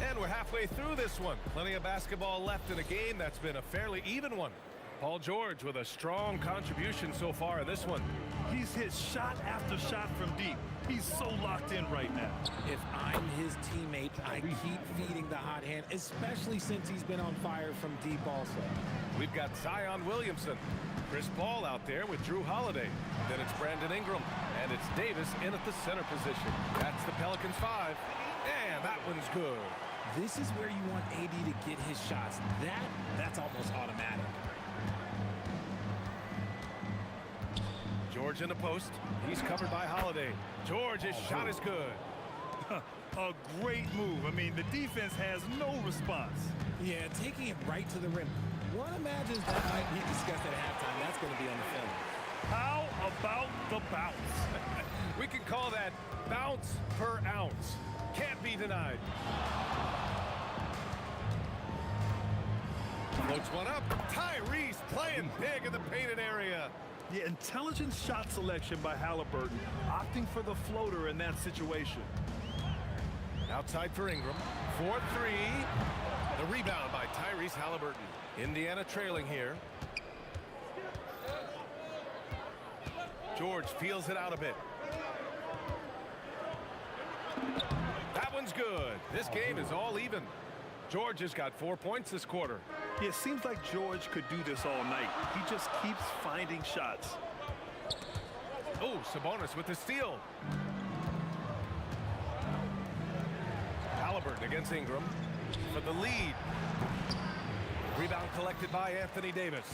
And we're halfway through this one. Plenty of basketball left in a game that's been a fairly even one. Paul George with a strong contribution so far in this one. He's hit shot after shot from deep. He's so locked in right now. If I'm his teammate, I keep feeding the hot hand, especially since he's been on fire from deep also. We've got Zion Williamson, Chris Paul out there with Drew Holiday. Then it's Brandon Ingram, and it's Davis in at the center position. That's the Pelicans 5, and that one's good. This is where you want AD to get his shots. That's almost automatic. George in the post. He's covered by Holiday. George's shot is good. A great move. I mean, the defense has no response. Yeah, taking it right to the rim. One imagines that might be discussed at halftime. That's going to be on the film. How about the bounce? We can call that bounce per ounce. Can't be denied. Floats one up. Tyrese playing big in the painted area. Yeah, intelligent shot selection by Halliburton, opting for the floater in that situation. Outside for Ingram. 4-3. The rebound by Tyrese Halliburton. Indiana trailing here. George feels it out a bit. That one's good. This game is all even. George has got 4 points this quarter. Yeah, it seems like George could do this all night. He just keeps finding shots. Oh, Sabonis with the steal. Halliburton against Ingram for the lead. Rebound collected by Anthony Davis.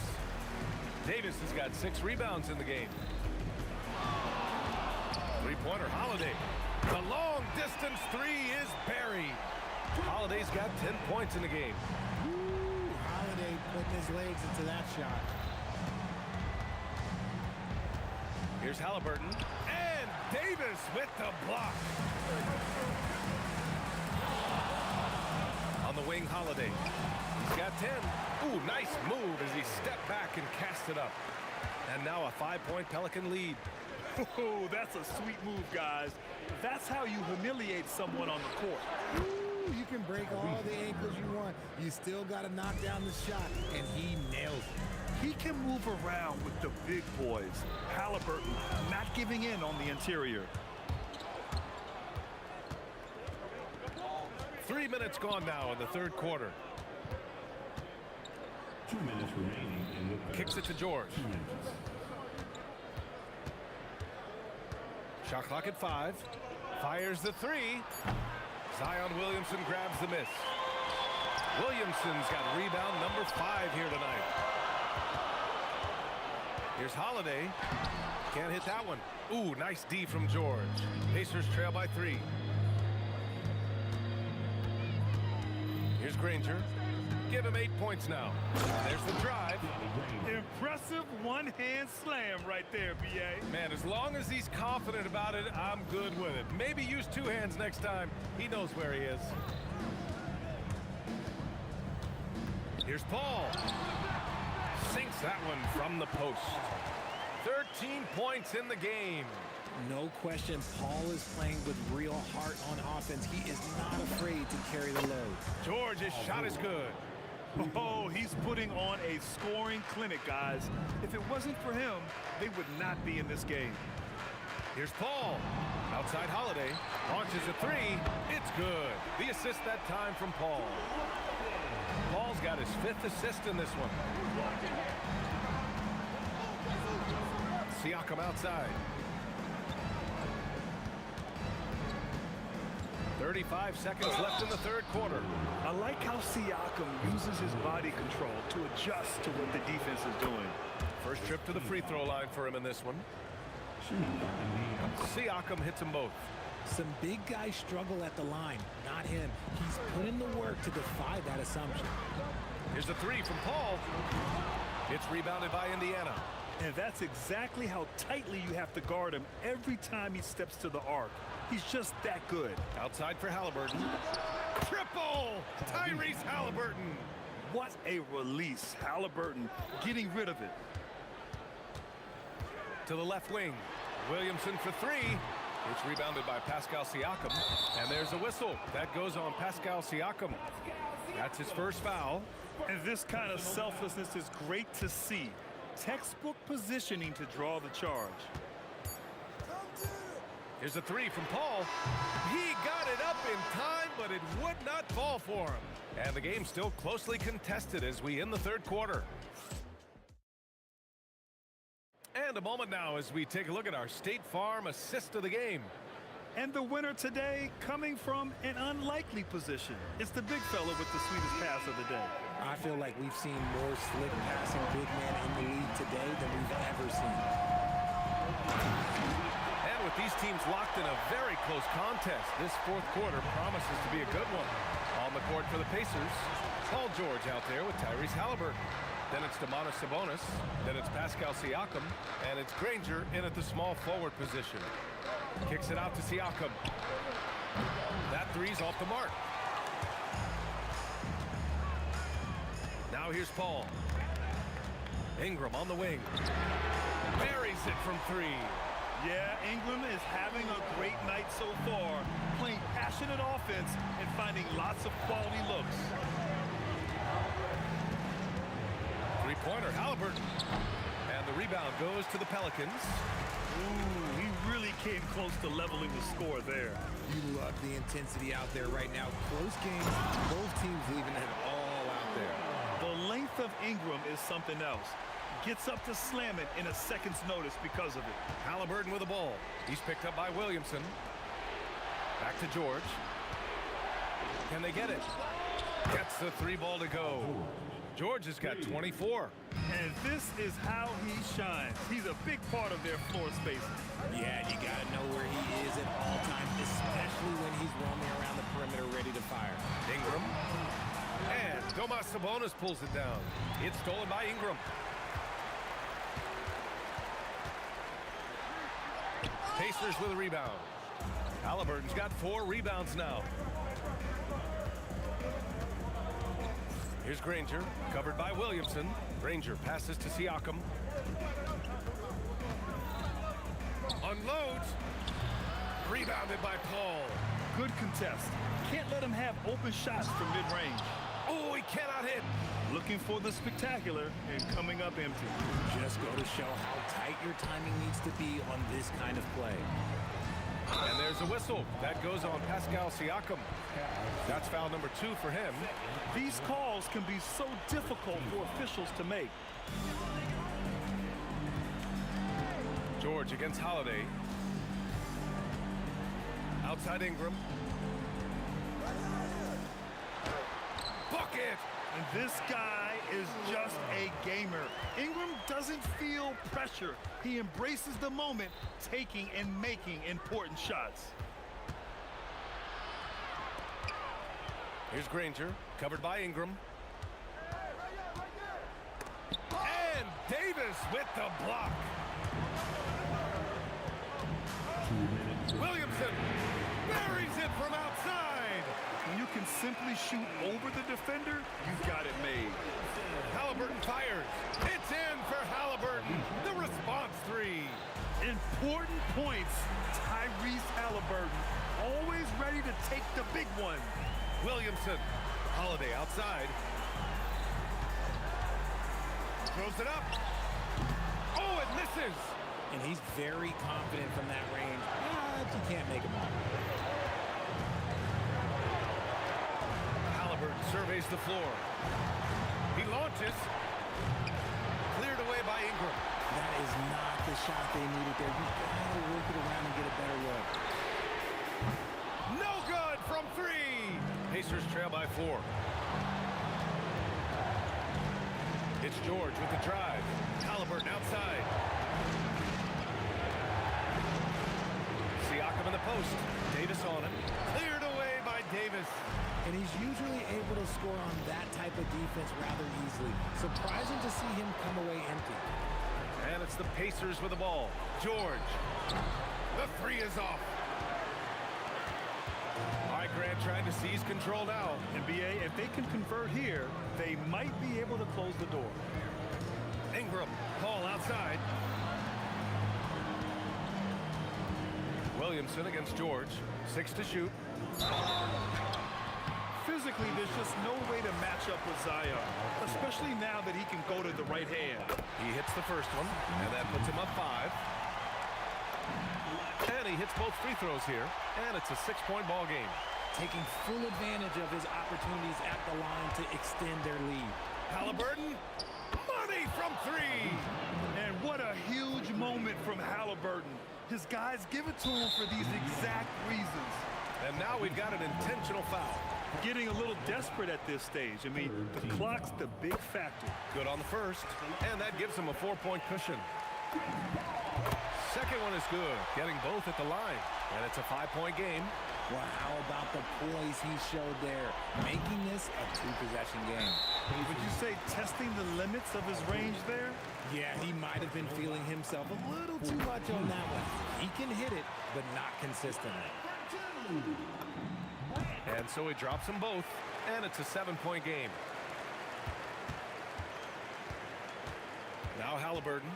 Davis has got 6 rebounds in the game. Three-pointer Holiday. The long distance 3 is buried. Holiday's got 10 points in the game. Ooh, Holiday putting his legs into that shot. Here's Halliburton. And Davis with the block. On the wing, Holiday. He's got 10. Ooh, nice move as he stepped back and cast it up. And now a 5-point Pelican lead. Oh, that's a sweet move, guys. That's how you humiliate someone on the court. Ooh, you can break all the ankles you want. You still got to knock down the shot, and he nails it. He can move around with the big boys. Halliburton not giving in on the interior. 3 minutes gone now in the third quarter. 2 minutes remaining in the third. Kicks it to George. 2 minutes. Shot clock at 5. Fires the 3. Zion Williamson grabs the miss. Williamson's got rebound number 5 here tonight. Here's Holiday. Can't hit that one. Ooh, nice D from George. Pacers trail by 3. Here's Granger. Give him 8 points now. There's the drive. Impressive one-hand slam right there, B.A. Man, as long as he's confident about it, I'm good with it. Maybe use 2 hands next time. He knows where he is. Here's Paul. Sinks that one from the post. 13 points in the game. No question, Paul is playing with real heart on offense. He is not afraid to carry the load. George's shot is good. Oh, he's putting on a scoring clinic, guys. If it wasn't for him, they would not be in this game. Here's Paul. Outside Holiday. Launches a three. It's good. The assist that time from Paul. Paul's got his 5th assist in this one. Siakam outside. 35 seconds left in the 3rd quarter. I like how Siakam uses his body control to adjust to what the defense is doing. First trip to the free throw line for him in this one. Siakam hits them both. Some big guys struggle at the line, not him. He's put in the work to defy that assumption. Here's a three from Paul. It's rebounded by Indiana. And that's exactly how tightly you have to guard him every time he steps to the arc. He's just that good. Outside for Halliburton. Triple! Tyrese Halliburton. What a release. Halliburton getting rid of it. To the left wing. Williamson for three. It's rebounded by Pascal Siakam. And there's a whistle. That goes on Pascal Siakam. That's his first foul. And this kind of selflessness is great to see. Textbook positioning to draw the charge. Here's a three from Paul. He got it up in time, but it would not fall for him. And the game's still closely contested as we end the 3rd quarter. And a moment now as we take a look at our State Farm assist of the game. And the winner today coming from an unlikely position. It's the big fella with the sweetest pass of the day. I feel like we've seen more slick passing big men in the league today than we've ever seen. And with these teams locked in a very close contest, this 4th quarter promises to be a good one. On the court for the Pacers, Paul George out there with Tyrese Halliburton. Then it's Domantas Sabonis. Then it's Pascal Siakam. And it's Granger in at the small forward position. Kicks it out to Siakam. That three's off the mark. Now here's Paul. Ingram on the wing. Buries it from 3. Yeah, Ingram is having a great night so far, playing passionate offense and finding lots of quality looks. Three-pointer, Halliburton. And the rebound goes to the Pelicans. Ooh, he really came close to leveling the score there. You love the intensity out there right now. Close games, both teams leaving it all out there. The length of Ingram is something else. Gets up to slam it in a second's notice because of it. Halliburton with the ball. He's picked up by Williamson. Back to George. Can they get it? Gets the 3 ball to go. George has got 24. And this is how he shines. He's a big part of their floor spacing. Yeah, you got to know where he is at all times, especially when he's roaming around the perimeter ready to fire. Ingram. And Domantas Sabonis pulls it down. It's stolen by Ingram. Pacers with a rebound. Halliburton's got 4 rebounds now. Here's Granger, covered by Williamson. Granger passes to Siakam. Unloads. Rebounded by Paul. Good contest. Can't let him have open shots from mid-range. Oh, he cannot hit. Looking for the spectacular and coming up empty. Just go to show how tight your timing needs to be on this kind of play. And there's a whistle. That goes on Pascal Siakam. That's foul number 2 for him. These calls can be so difficult for officials to make. George against Holiday. Outside Ingram. Bucket! And this guy is just a gamer. Ingram doesn't feel pressure. He embraces the moment, taking and making important shots. Here's Granger, covered by Ingram. And Davis with the block. Williamson buries it from outside. When you can simply shoot over the defender, you've got it made. Halliburton fires. It's in for Halliburton. The response 3. Important points. Tyrese Halliburton, always ready to take the big one. Williamson. Holiday outside. Throws it up. Oh, it misses. And he's very confident from that range. But you can't make him out. Halliburton surveys the floor. He launches. Cleared away by Ingram. That is not the shot they needed there. You gotta work it around and get a better look. No good from 3. Pacers trail by 4. It's George with the drive. Halliburton outside. Siakam in the post. Davis on him. Cleared away by Davis. And he's usually able to score on that type of defense rather easily. Surprising to see him come away empty. And it's the Pacers with the ball. George. The 3 is off. All right, Grant trying to seize control now. NBA, if they can convert here, they might be able to close the door. Ingram. Ball outside. Williamson against George. 6 to shoot. Physically, there's just no way to match up with Zion, especially now that he can go to the right hand. He hits the first one, and that puts him up 5. And he hits both free throws here, and it's a 6-point ball game. Taking full advantage of his opportunities at the line to extend their lead. Halliburton, money from 3. And what a huge moment from Halliburton. His guys give it to him for these exact reasons. And now we've got an intentional foul. Getting a little desperate at this stage. I mean, the clock's the big factor. Good on the first, and that gives him a 4-point cushion. Second one is good, getting both at the line, and it's a 5-point game. Well, how about the poise he showed there, making this a 2-possession game? Would you say testing the limits of his range there? Yeah, he might have been feeling himself a little too much on that one. He can hit it, but not consistently. And so he drops them both, and it's a 7-point game. Now Halliburton.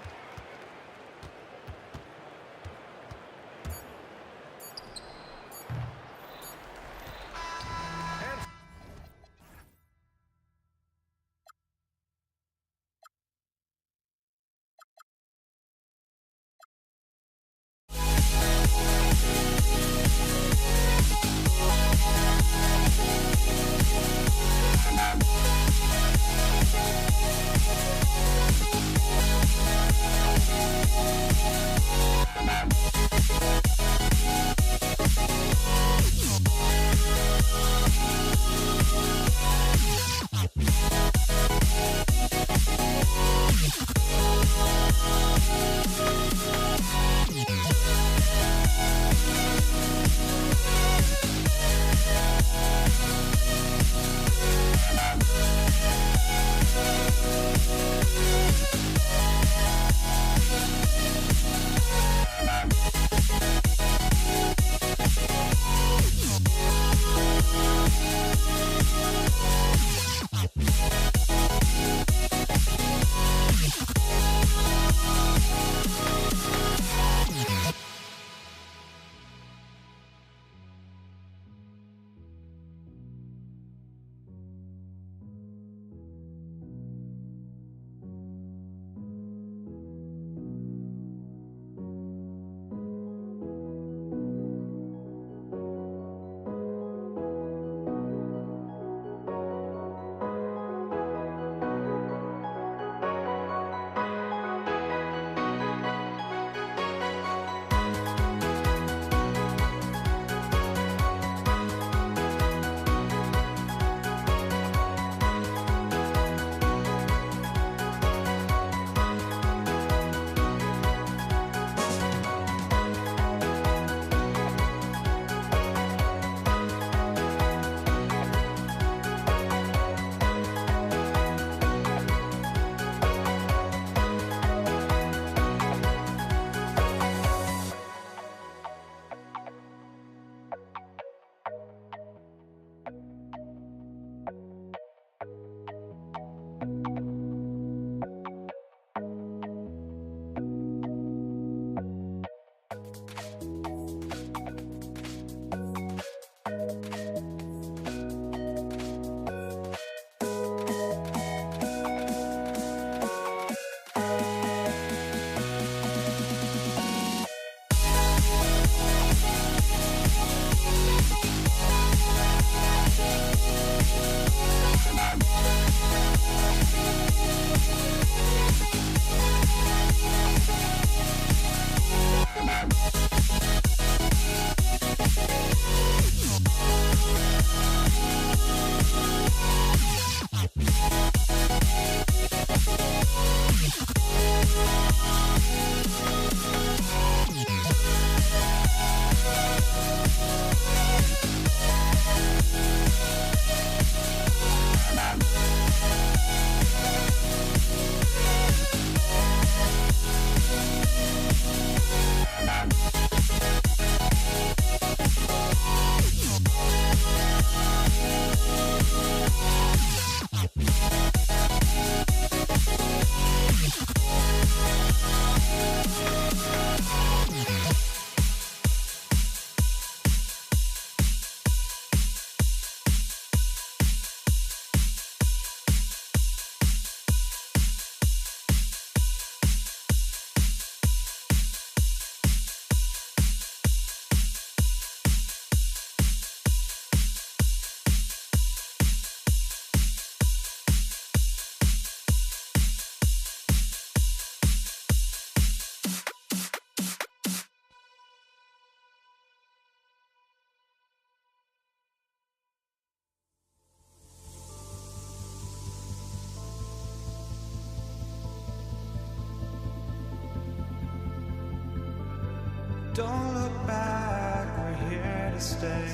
Don't look back, we're here to stay.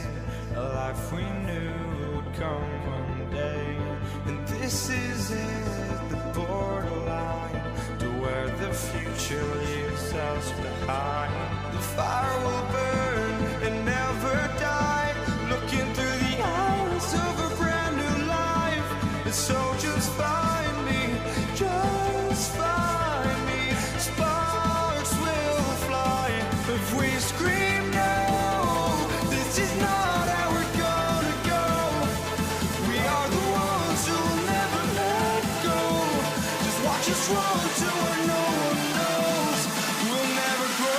A life we knew would come one day. And this is it, the borderline to where the future leaves us behind. The fire will burn and never die, looking through the eyes of a brand new life. And so just find me, just find me. Sparks will fly if we scream no. This is not how we're gonna go. We are the ones who'll never let go. Just watch us run to where no one knows. We'll never grow.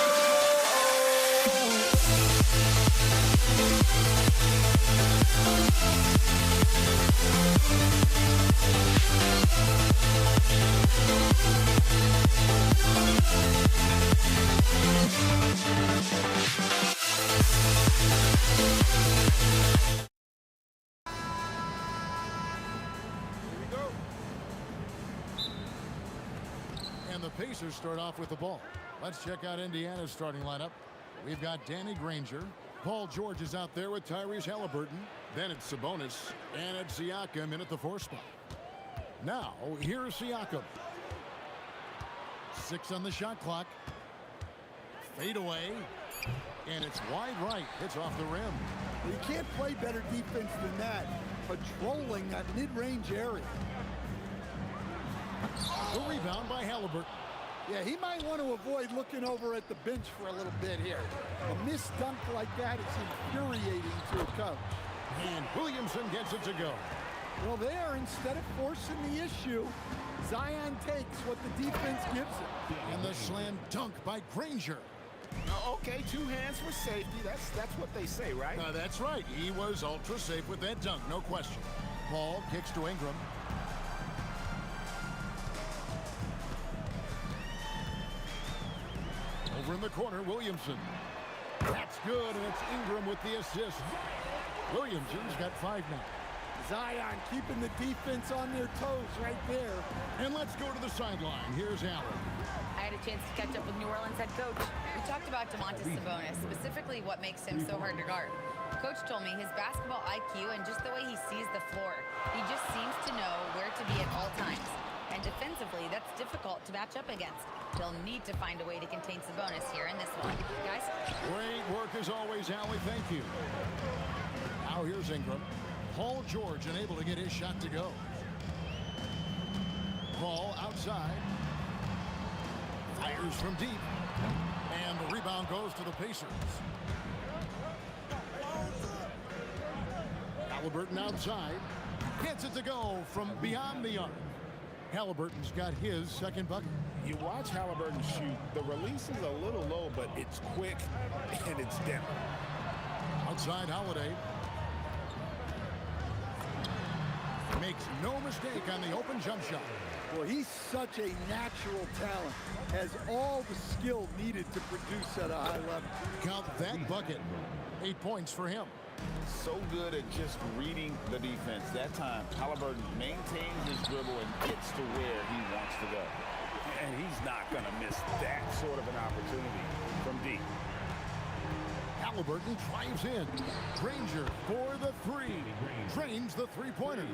And the Pacers start off with the ball. Let's check out Indiana's starting lineup. We've got Danny Granger. Paul George is out there with Tyrese Halliburton. Then it's Sabonis. And it's Siakam in at the 4 spot. Now, here's Siakam. 6 on the shot clock. Fade away. And it's wide right. Hits off the rim. You can't play better defense than that. Patrolling that mid-range area. The rebound by Halliburton. Yeah, he might want to avoid looking over at the bench for a little bit here. A missed dunk like that is infuriating to a coach. And Williamson gets it to go. Well, there, instead of forcing the issue, Zion takes what the defense gives him. And the slam dunk by Granger. Okay, 2 hands for safety. That's what they say, right? That's right. He was ultra safe with that dunk, no question. Paul kicks to Ingram. Over in the corner, Williamson. That's good, and it's Ingram with the assist. Williamson's got 5 now. Zion keeping the defense on their toes right there. And let's go to the sideline. Here's Allen. I had a chance to catch up with New Orleans head coach. We talked about Domantas Sabonis, specifically what makes him so hard to guard. Coach told me his basketball IQ and just the way he sees the floor. He just seems to know where to be at all times. And defensively, that's difficult to match up against. They'll need to find a way to contain Sabonis here in this one. Guys? Great work as always, Allie. Thank you. Now here's Ingram. Paul George unable to get his shot to go. Paul outside. Fires from deep. And the rebound goes to the Pacers. Halliburton outside. Gets it to go from beyond the arc. Halliburton's got his second bucket. You watch Halliburton shoot. The release is a little low, but it's quick and it's depth. Outside Holiday. Makes no mistake on the open jump shot. Well, he's such a natural talent. Has all the skill needed to produce at a high level. Count that bucket. 8 points for him. So good at just reading the defense. That time, Halliburton maintains his dribble and gets to where he wants to go. And he's not going to miss that sort of an opportunity from deep. Halliburton drives in. Granger for the 3. Drains the 3-pointer.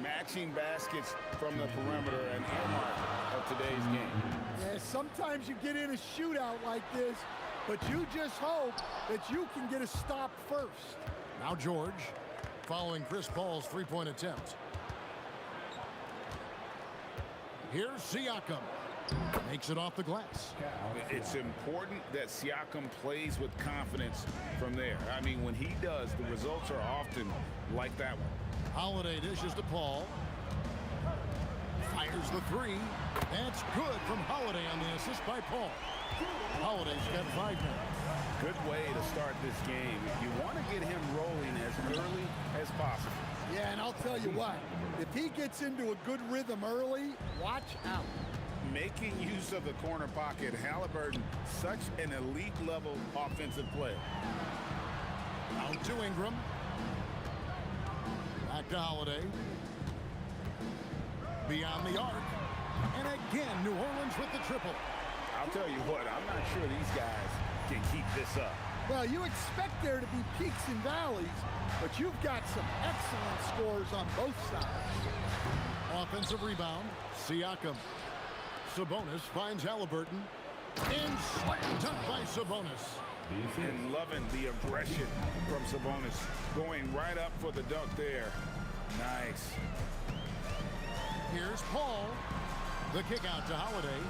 Matching baskets from the perimeter and earmark of today's game. Yeah, sometimes you get in a shootout like this, but you just hope that you can get a stop first. Now George, following Chris Paul's 3-point attempt. Here's Siakam. Makes it off the glass. It's important that Siakam plays with confidence from there. I mean, when he does, the results are often like that one. Holiday dishes to Paul. Fires the 3. That's good from Holiday on the assist by Paul. Holiday's got 5 now. Good way to start this game. You want to get him rolling as early as possible. Yeah, and I'll tell you what, if he gets into a good rhythm early, watch out. Making use of the corner pocket, Halliburton, such an elite level offensive player. Out to Ingram. Back to Holiday. Beyond the arc. And again, New Orleans with the triple. I'll tell you what, I'm not sure these guys can keep this up. Well, you expect there to be peaks and valleys, but you've got some excellent scores on both sides. Offensive rebound, Siakam. Sabonis finds Halliburton. And slam dunk by Sabonis. And loving the aggression from Sabonis. Going right up for the dunk there. Nice. Here's Paul. The kick out to Holiday.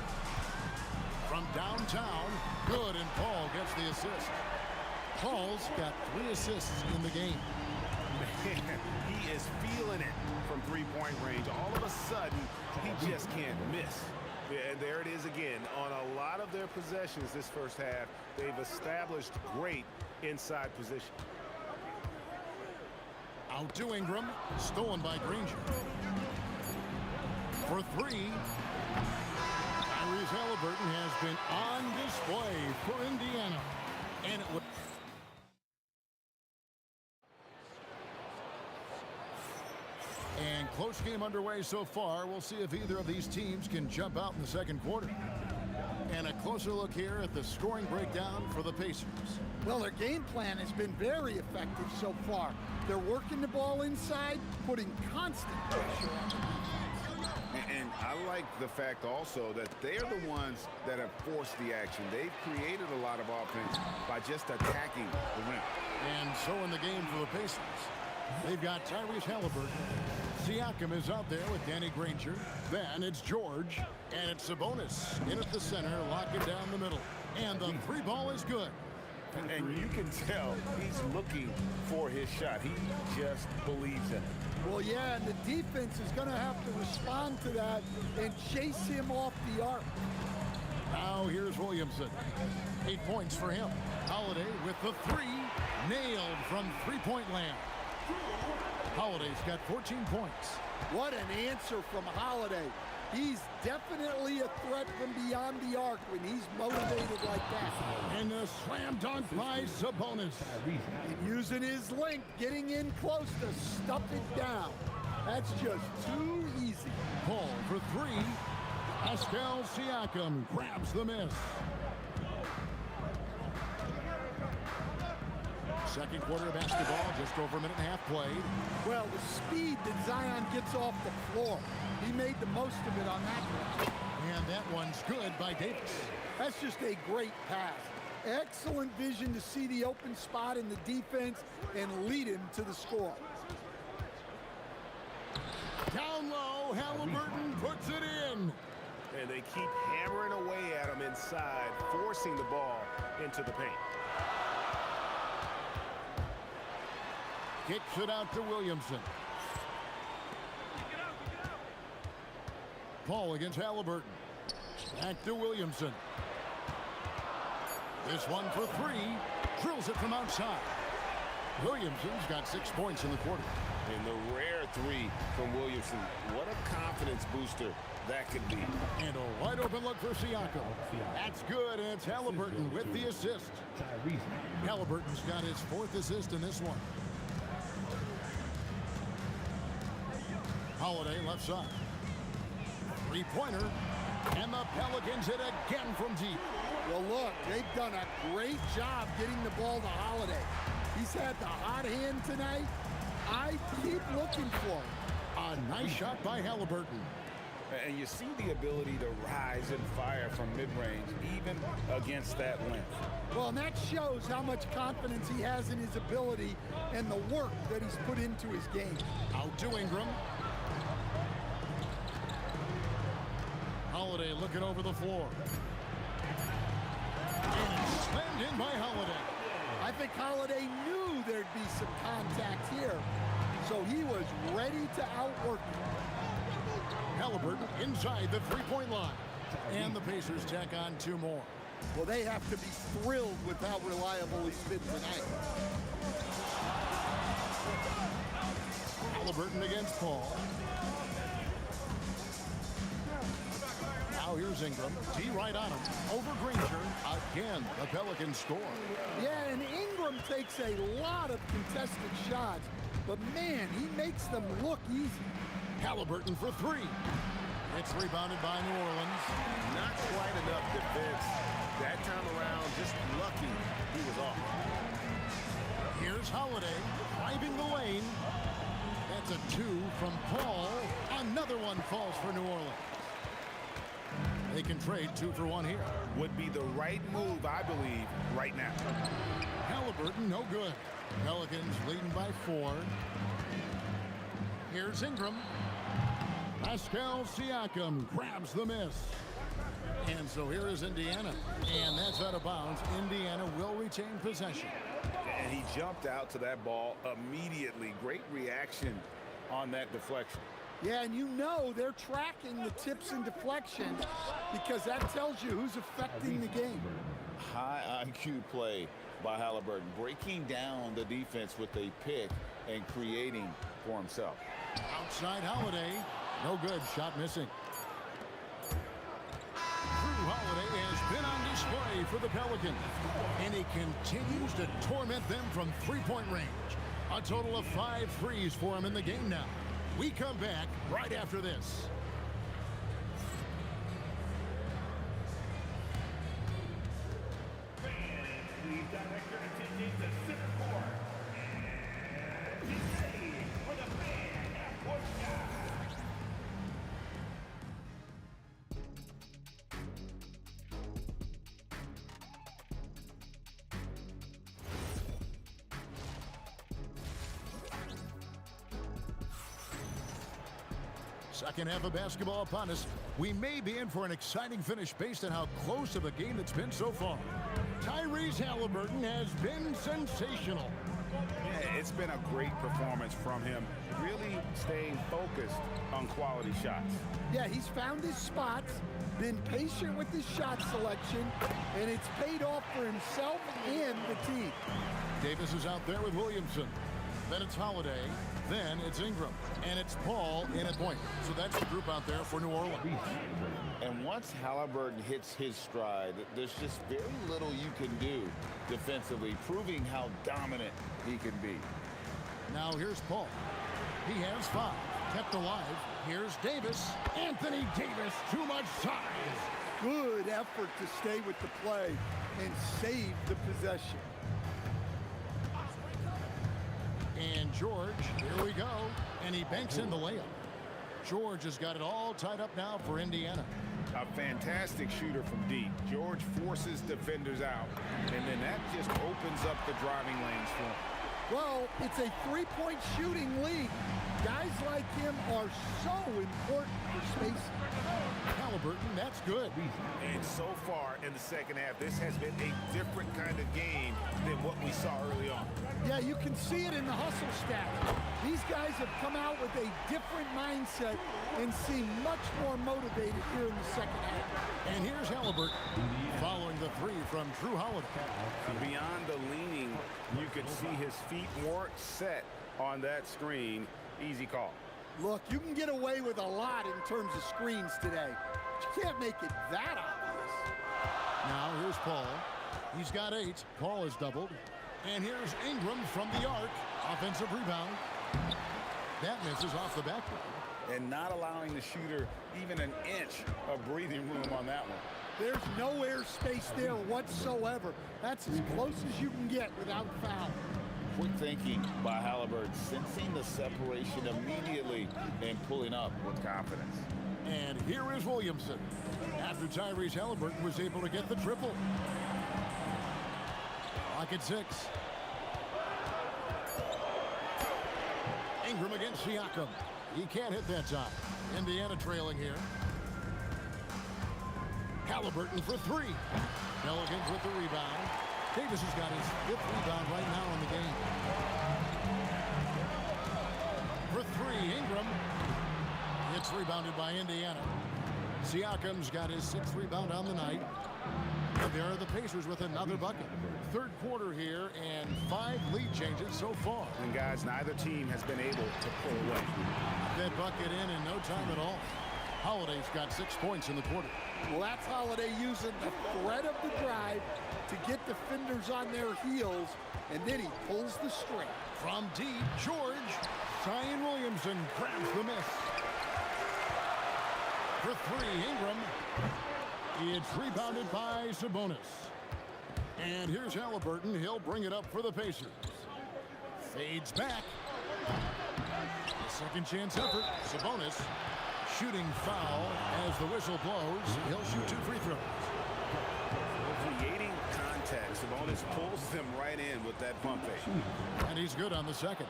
From downtown, good, and Paul gets the assist. Paul's got 3 assists in the game. Man, he is feeling it from three-point range. All of a sudden, he just can't miss. Yeah, and there it is again. On a lot of their possessions this first half, they've established great inside position. Out to Ingram, stolen by Granger. For 3, Tyrese Halliburton has been on display for Indiana. And it was and close game underway so far. We'll see if either of these teams can jump out in the second quarter. And a closer look here at the scoring breakdown for the Pacers. Well, their game plan has been very effective so far. They're working the ball inside, putting constant pressure on the defense. And I like the fact also that they're the ones that have forced the action. They've created a lot of offense by just attacking the rim. And so in the game for the Pacers, they've got Tyrese Halliburton. Siakam is out there with Danny Granger. Then it's George, and it's Sabonis in at the center, locking down the middle. And the 3 ball is good. And you can tell he's looking for his shot. He just believes in it. Well, yeah, and the defense is going to have to respond to that and chase him off the arc. Now here's Williamson. 8 points for him. Holiday with the 3, nailed from three-point land. Holiday's got 14 points. What an answer from Holiday. He's definitely a threat from beyond the arc when he's motivated like that. And a slam dunk by Sabonis. And using his length, getting in close to stuff it down. That's just too easy. Paul for 3. Pascal Siakam grabs the miss. Second quarter of basketball, just over a minute and a half played. Well, the speed that Zion gets off the floor, he made the most of it on that one. And that one's good by Davis. That's just a great pass. Excellent vision to see the open spot in the defense and lead him to the score. Down low, Halliburton puts it in. And they keep hammering away at him inside, forcing the ball into the paint. Kicks it out to Williamson. Paul against Halliburton. Back to Williamson. This one for 3. Drills it from outside. Williamson's got 6 points in the quarter. And the rare 3 from Williamson. What a confidence booster that could be. And a wide open look for Siakam. That's good, and it's Halliburton with the assist. Halliburton's got his 4th assist in this one. Holiday left side. 3-pointer. And the Pelicans hit again from deep. Well, look, they've done a great job getting the ball to Holiday. He's had the hot hand tonight. I keep looking for him. A nice shot by Halliburton. And you see the ability to rise and fire from mid-range, even against that length. Well, and that shows how much confidence he has in his ability and the work that he's put into his game. Out to Ingram. Holiday looking over the floor. And slammed in by Holiday. I think Holiday knew there'd be some contact here, so he was ready to outwork him. Halliburton inside the 3-point line. And the Pacers tack on 2 more. Well, they have to be thrilled with how reliable he's been tonight. Halliburton against Paul. Now here's Ingram. D right on him. Over Granger. Again, the Pelicans score. Yeah, and Ingram takes a lot of contested shots, but man, he makes them look easy. Halliburton for 3. It's rebounded by New Orleans. Not quite enough defense That time around, just lucky he was off. Here's Holiday driving the lane. That's a 2 from Paul. Another one falls for New Orleans. They can trade 2 for 1 here. Would be the right move, I believe, right now. Halliburton, no good. Pelicans leading by 4. Here's Ingram. Pascal Siakam grabs the miss. And so here is Indiana. And that's out of bounds. Indiana will retain possession. And he jumped out to that ball immediately. Great reaction on that deflection. Yeah, and you know they're tracking the tips and deflection because that tells you who's affecting the game. High IQ play by Halliburton, breaking down the defense with a pick and creating for himself. Outside Holiday, no good, shot missing. Drew Holiday has been on display for the Pelicans, and he continues to torment them from three-point range. A total of 5 threes for him in the game now. We come back right after this. Second half of basketball upon us. We may be in for an exciting finish based on how close of a game it's been so far. Tyrese Halliburton has been sensational. Yeah, it's been a great performance from him, really staying focused on quality shots. Yeah, he's found his spots, been patient with his shot selection, and it's paid off for himself and the team. Davis is out there with Williamson. Then it's Holiday. Then it's Ingram. And it's Paul in at point. So that's the group out there for New Orleans. And once Halliburton hits his stride, there's just very little you can do defensively, proving how dominant he can be. Now here's Paul. He has 5. Kept alive. Here's Davis. Anthony Davis, too much size. Good effort to stay with the play and save the possession. And George, here we go. And he banks in the layup. George has got it all tied up now for Indiana. A fantastic shooter from deep. George forces defenders out, and then that just opens up the driving lanes for him. Well, it's a three-point shooting league. Guys like him are so important for spacing. Halliburton, that's good. And so far in the second half, this has been a different kind of game than what we saw early on. Yeah, you can see it in the hustle stat. These guys have come out with a different mindset and seem much more motivated here in the second half. And here's Halliburton following the 3 from Drew Holiday. Beyond the leaning, you can see his feet more set on that screen. Easy call. Look, you can get away with a lot in terms of screens today. But you can't make it that obvious. Now here's Paul. He's got 8. Paul is doubled. And here's Ingram from the arc. Offensive rebound. That misses off the backboard. And not allowing the shooter even an inch of breathing room on that one. There's no air space there whatsoever. That's as close as you can get without foul. Quick thinking by Halliburton, sensing the separation immediately and pulling up with confidence. And here is Williamson. After Tyrese Halliburton was able to get the triple. Clock at 6. Ingram against Siakam. He can't hit that time. Indiana trailing here. Halliburton for 3. Pelicans with the rebound. Davis has got his 5th rebound right now in the game. For 3, Ingram. It's rebounded by Indiana. Siakam's got his 6th rebound on the night. And there are the Pacers with another bucket. Third quarter here and 5 lead changes so far. And guys, neither team has been able to pull away. That bucket in no time at all. Holiday's got 6 points in the quarter. Well, that's Holiday using the threat of the drive to get defenders on their heels, and then he pulls the string. From deep, George. Zion Williamson grabs the miss. For 3, Ingram. It's rebounded by Sabonis. And here's Halliburton. He'll bring it up for the Pacers. Fades back. Second chance effort. Sabonis shooting foul as the whistle blows. He'll shoot 2 free throws. Creating contact. Sabonis pulls them right in with that pump fake. And he's good on the second.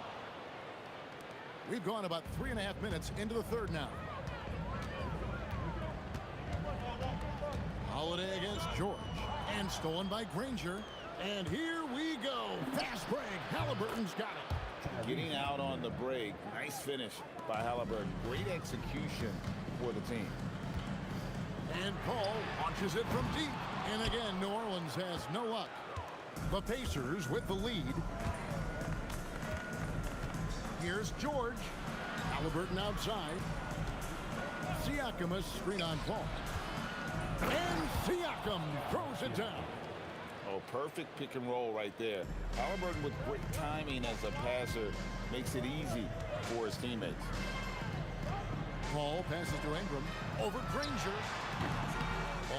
We've gone about 3.5 minutes into the third now. Holiday against George. And stolen by Granger. And here we go. Fast break. Halliburton's got it. Getting out on the break. Nice finish by Halliburton. Great execution for the team. And Paul launches it from deep. And again, New Orleans has no luck. The Pacers with the lead. Here's George. Halliburton outside. Siakam a screen on Paul. And Siakam throws it down. Oh, perfect pick and roll right there. Halliburton with great timing as a passer makes it easy for his teammates. Paul passes to Ingram. Over Granger.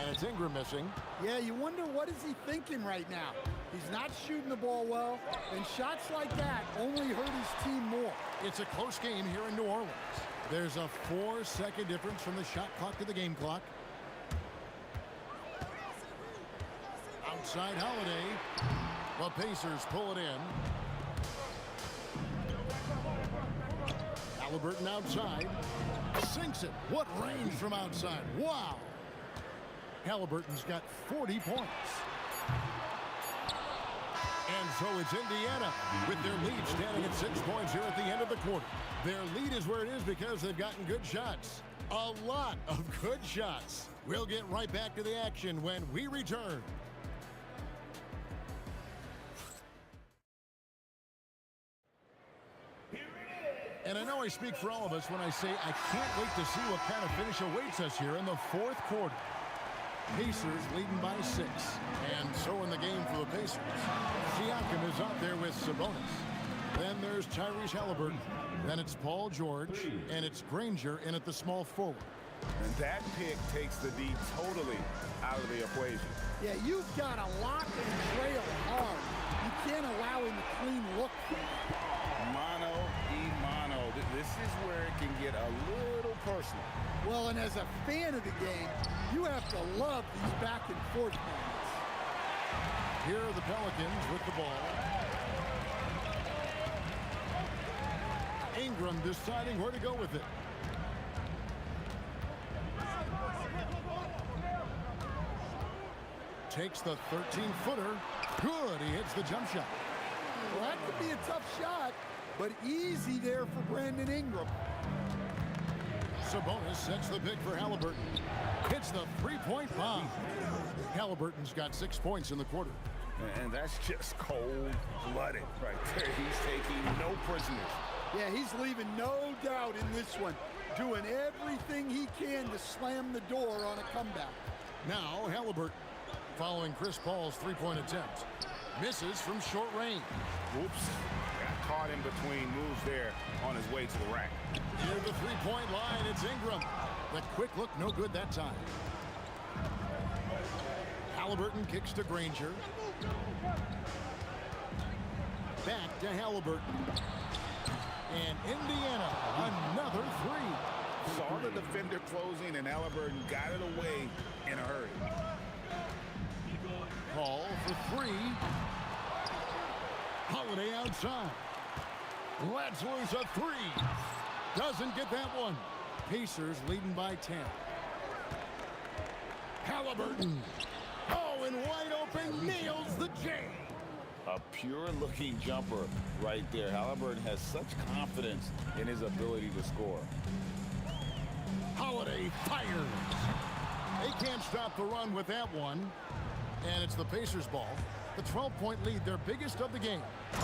And it's Ingram missing. Yeah, you wonder what is he thinking right now. He's not shooting the ball well, and shots like that only hurt his team more. It's a close game here in New Orleans. There's a 4-second difference from the shot clock to the game clock. Outside Holiday. The Pacers pull it in. Halliburton outside. Sinks it. What range from outside. Wow. Halliburton's got 40 points. And so it's Indiana with their lead standing at 6 points here at the end of the quarter. Their lead is where it is because they've gotten good shots. A lot of good shots. We'll get right back to the action when we return. And I know I speak for all of us when I say I can't wait to see what kind of finish awaits us here in the fourth quarter. Pacers leading by 6. And so in the game for the Pacers. Siakam is out there with Sabonis. Then there's Tyrese Halliburton. Then it's Paul George. And it's Granger in at the small forward. And that pick takes the D totally out of the equation. Yeah, you've got to lock and trail hard. You can't allow him to clean look. Mano y mano. This is where it can get a little personal. Well, and as a fan of the game, you have to love these back and forth moments. Here are the Pelicans with the ball. Ingram deciding where to go with it. Takes the 13-footer. Good, he hits the jump shot. Well, that could be a tough shot, but easy there for Brandon Ingram. Sabonis sets the pick for Halliburton. Hits the three-point bomb. Halliburton's got 6 points in the quarter. And that's just cold-blooded right there. He's taking no prisoners. Yeah, he's leaving no doubt in this one. Doing everything he can to slam the door on a comeback. Now Halliburton following Chris Paul's three-point attempt. Misses from short range. Whoops. Got caught in between moves there on his way to the rack. Near the three-point line, it's Ingram. The quick look, no good that time. Halliburton kicks to Granger. Back to Halliburton. And Indiana, another three. Saw the defender closing, and Halliburton got it away in a hurry. Paul for three. Holiday outside. Lets loose a three. Doesn't get that one. Pacers leading by 10. Halliburton. Oh, and wide open, nails the J. A pure-looking jumper right there. Halliburton has such confidence in his ability to score. Holiday fires. They can't stop the run with that one. And it's the Pacers' ball. The 12-point lead, their biggest of the game. Oh,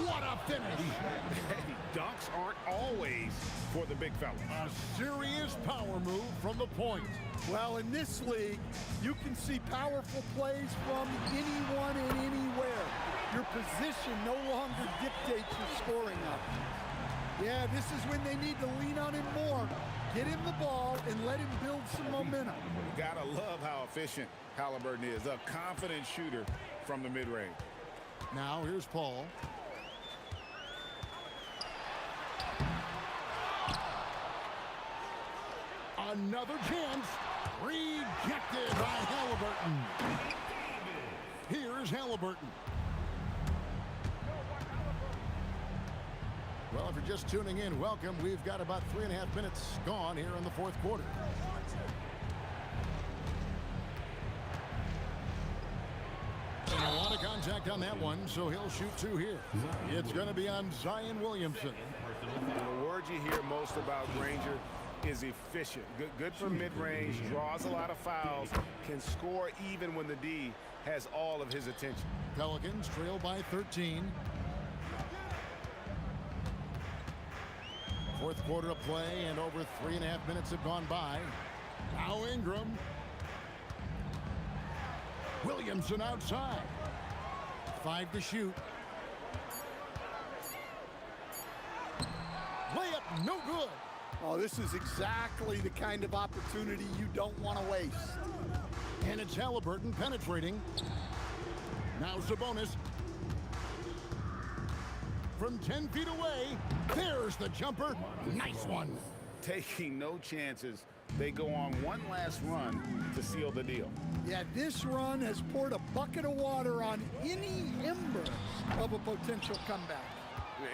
what a finish. Dunks aren't always for the big fella. A serious power move from the point. Well, in this league, you can see powerful plays from anyone and anywhere. Your position no longer dictates your scoring up. Yeah, this is when they need to lean on him more. Get him the ball and let him build some momentum. Gotta love how efficient Halliburton is. A confident shooter from the mid-range. Now here's Paul. Another chance. Rejected by Halliburton. Here's Halliburton. Well, if you're just tuning in, welcome. We've got about 3.5 minutes gone here in the fourth quarter. And a lot of contact on that one, so he'll shoot two here. It's going to be on Zion Williamson. The word you hear most about Granger is efficient. Good for mid-range, draws a lot of fouls, can score even when the D has all of his attention. Pelicans trail by 13. Fourth quarter of play, and over 3.5 minutes have gone by. Now Ingram. Williamson outside. 5 to shoot. Layup, no good. Oh, this is exactly the kind of opportunity you don't want to waste. And it's Halliburton penetrating. Now Sabonis. From 10 feet away, there's the jumper. Nice one. Taking no chances. They go on one last run to seal the deal. Yeah, this run has poured a bucket of water on any ember of a potential comeback.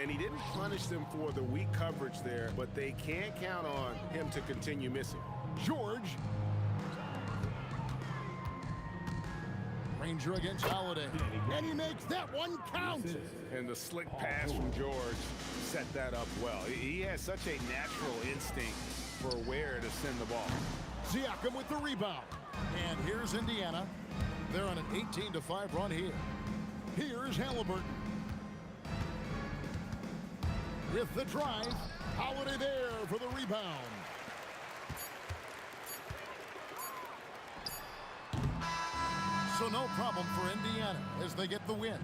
And he didn't punish them for the weak coverage there, but they can't count on him to continue missing. George. Granger against Holiday. And he makes that one count. And the slick pass from George set that up well. He has such a natural instinct for where to send the ball. Siakam with the rebound. And here's Indiana. They're on an 18-5 run here. Here's Halliburton. With the drive, Holiday there for the rebound. So no problem for Indiana as they get the win.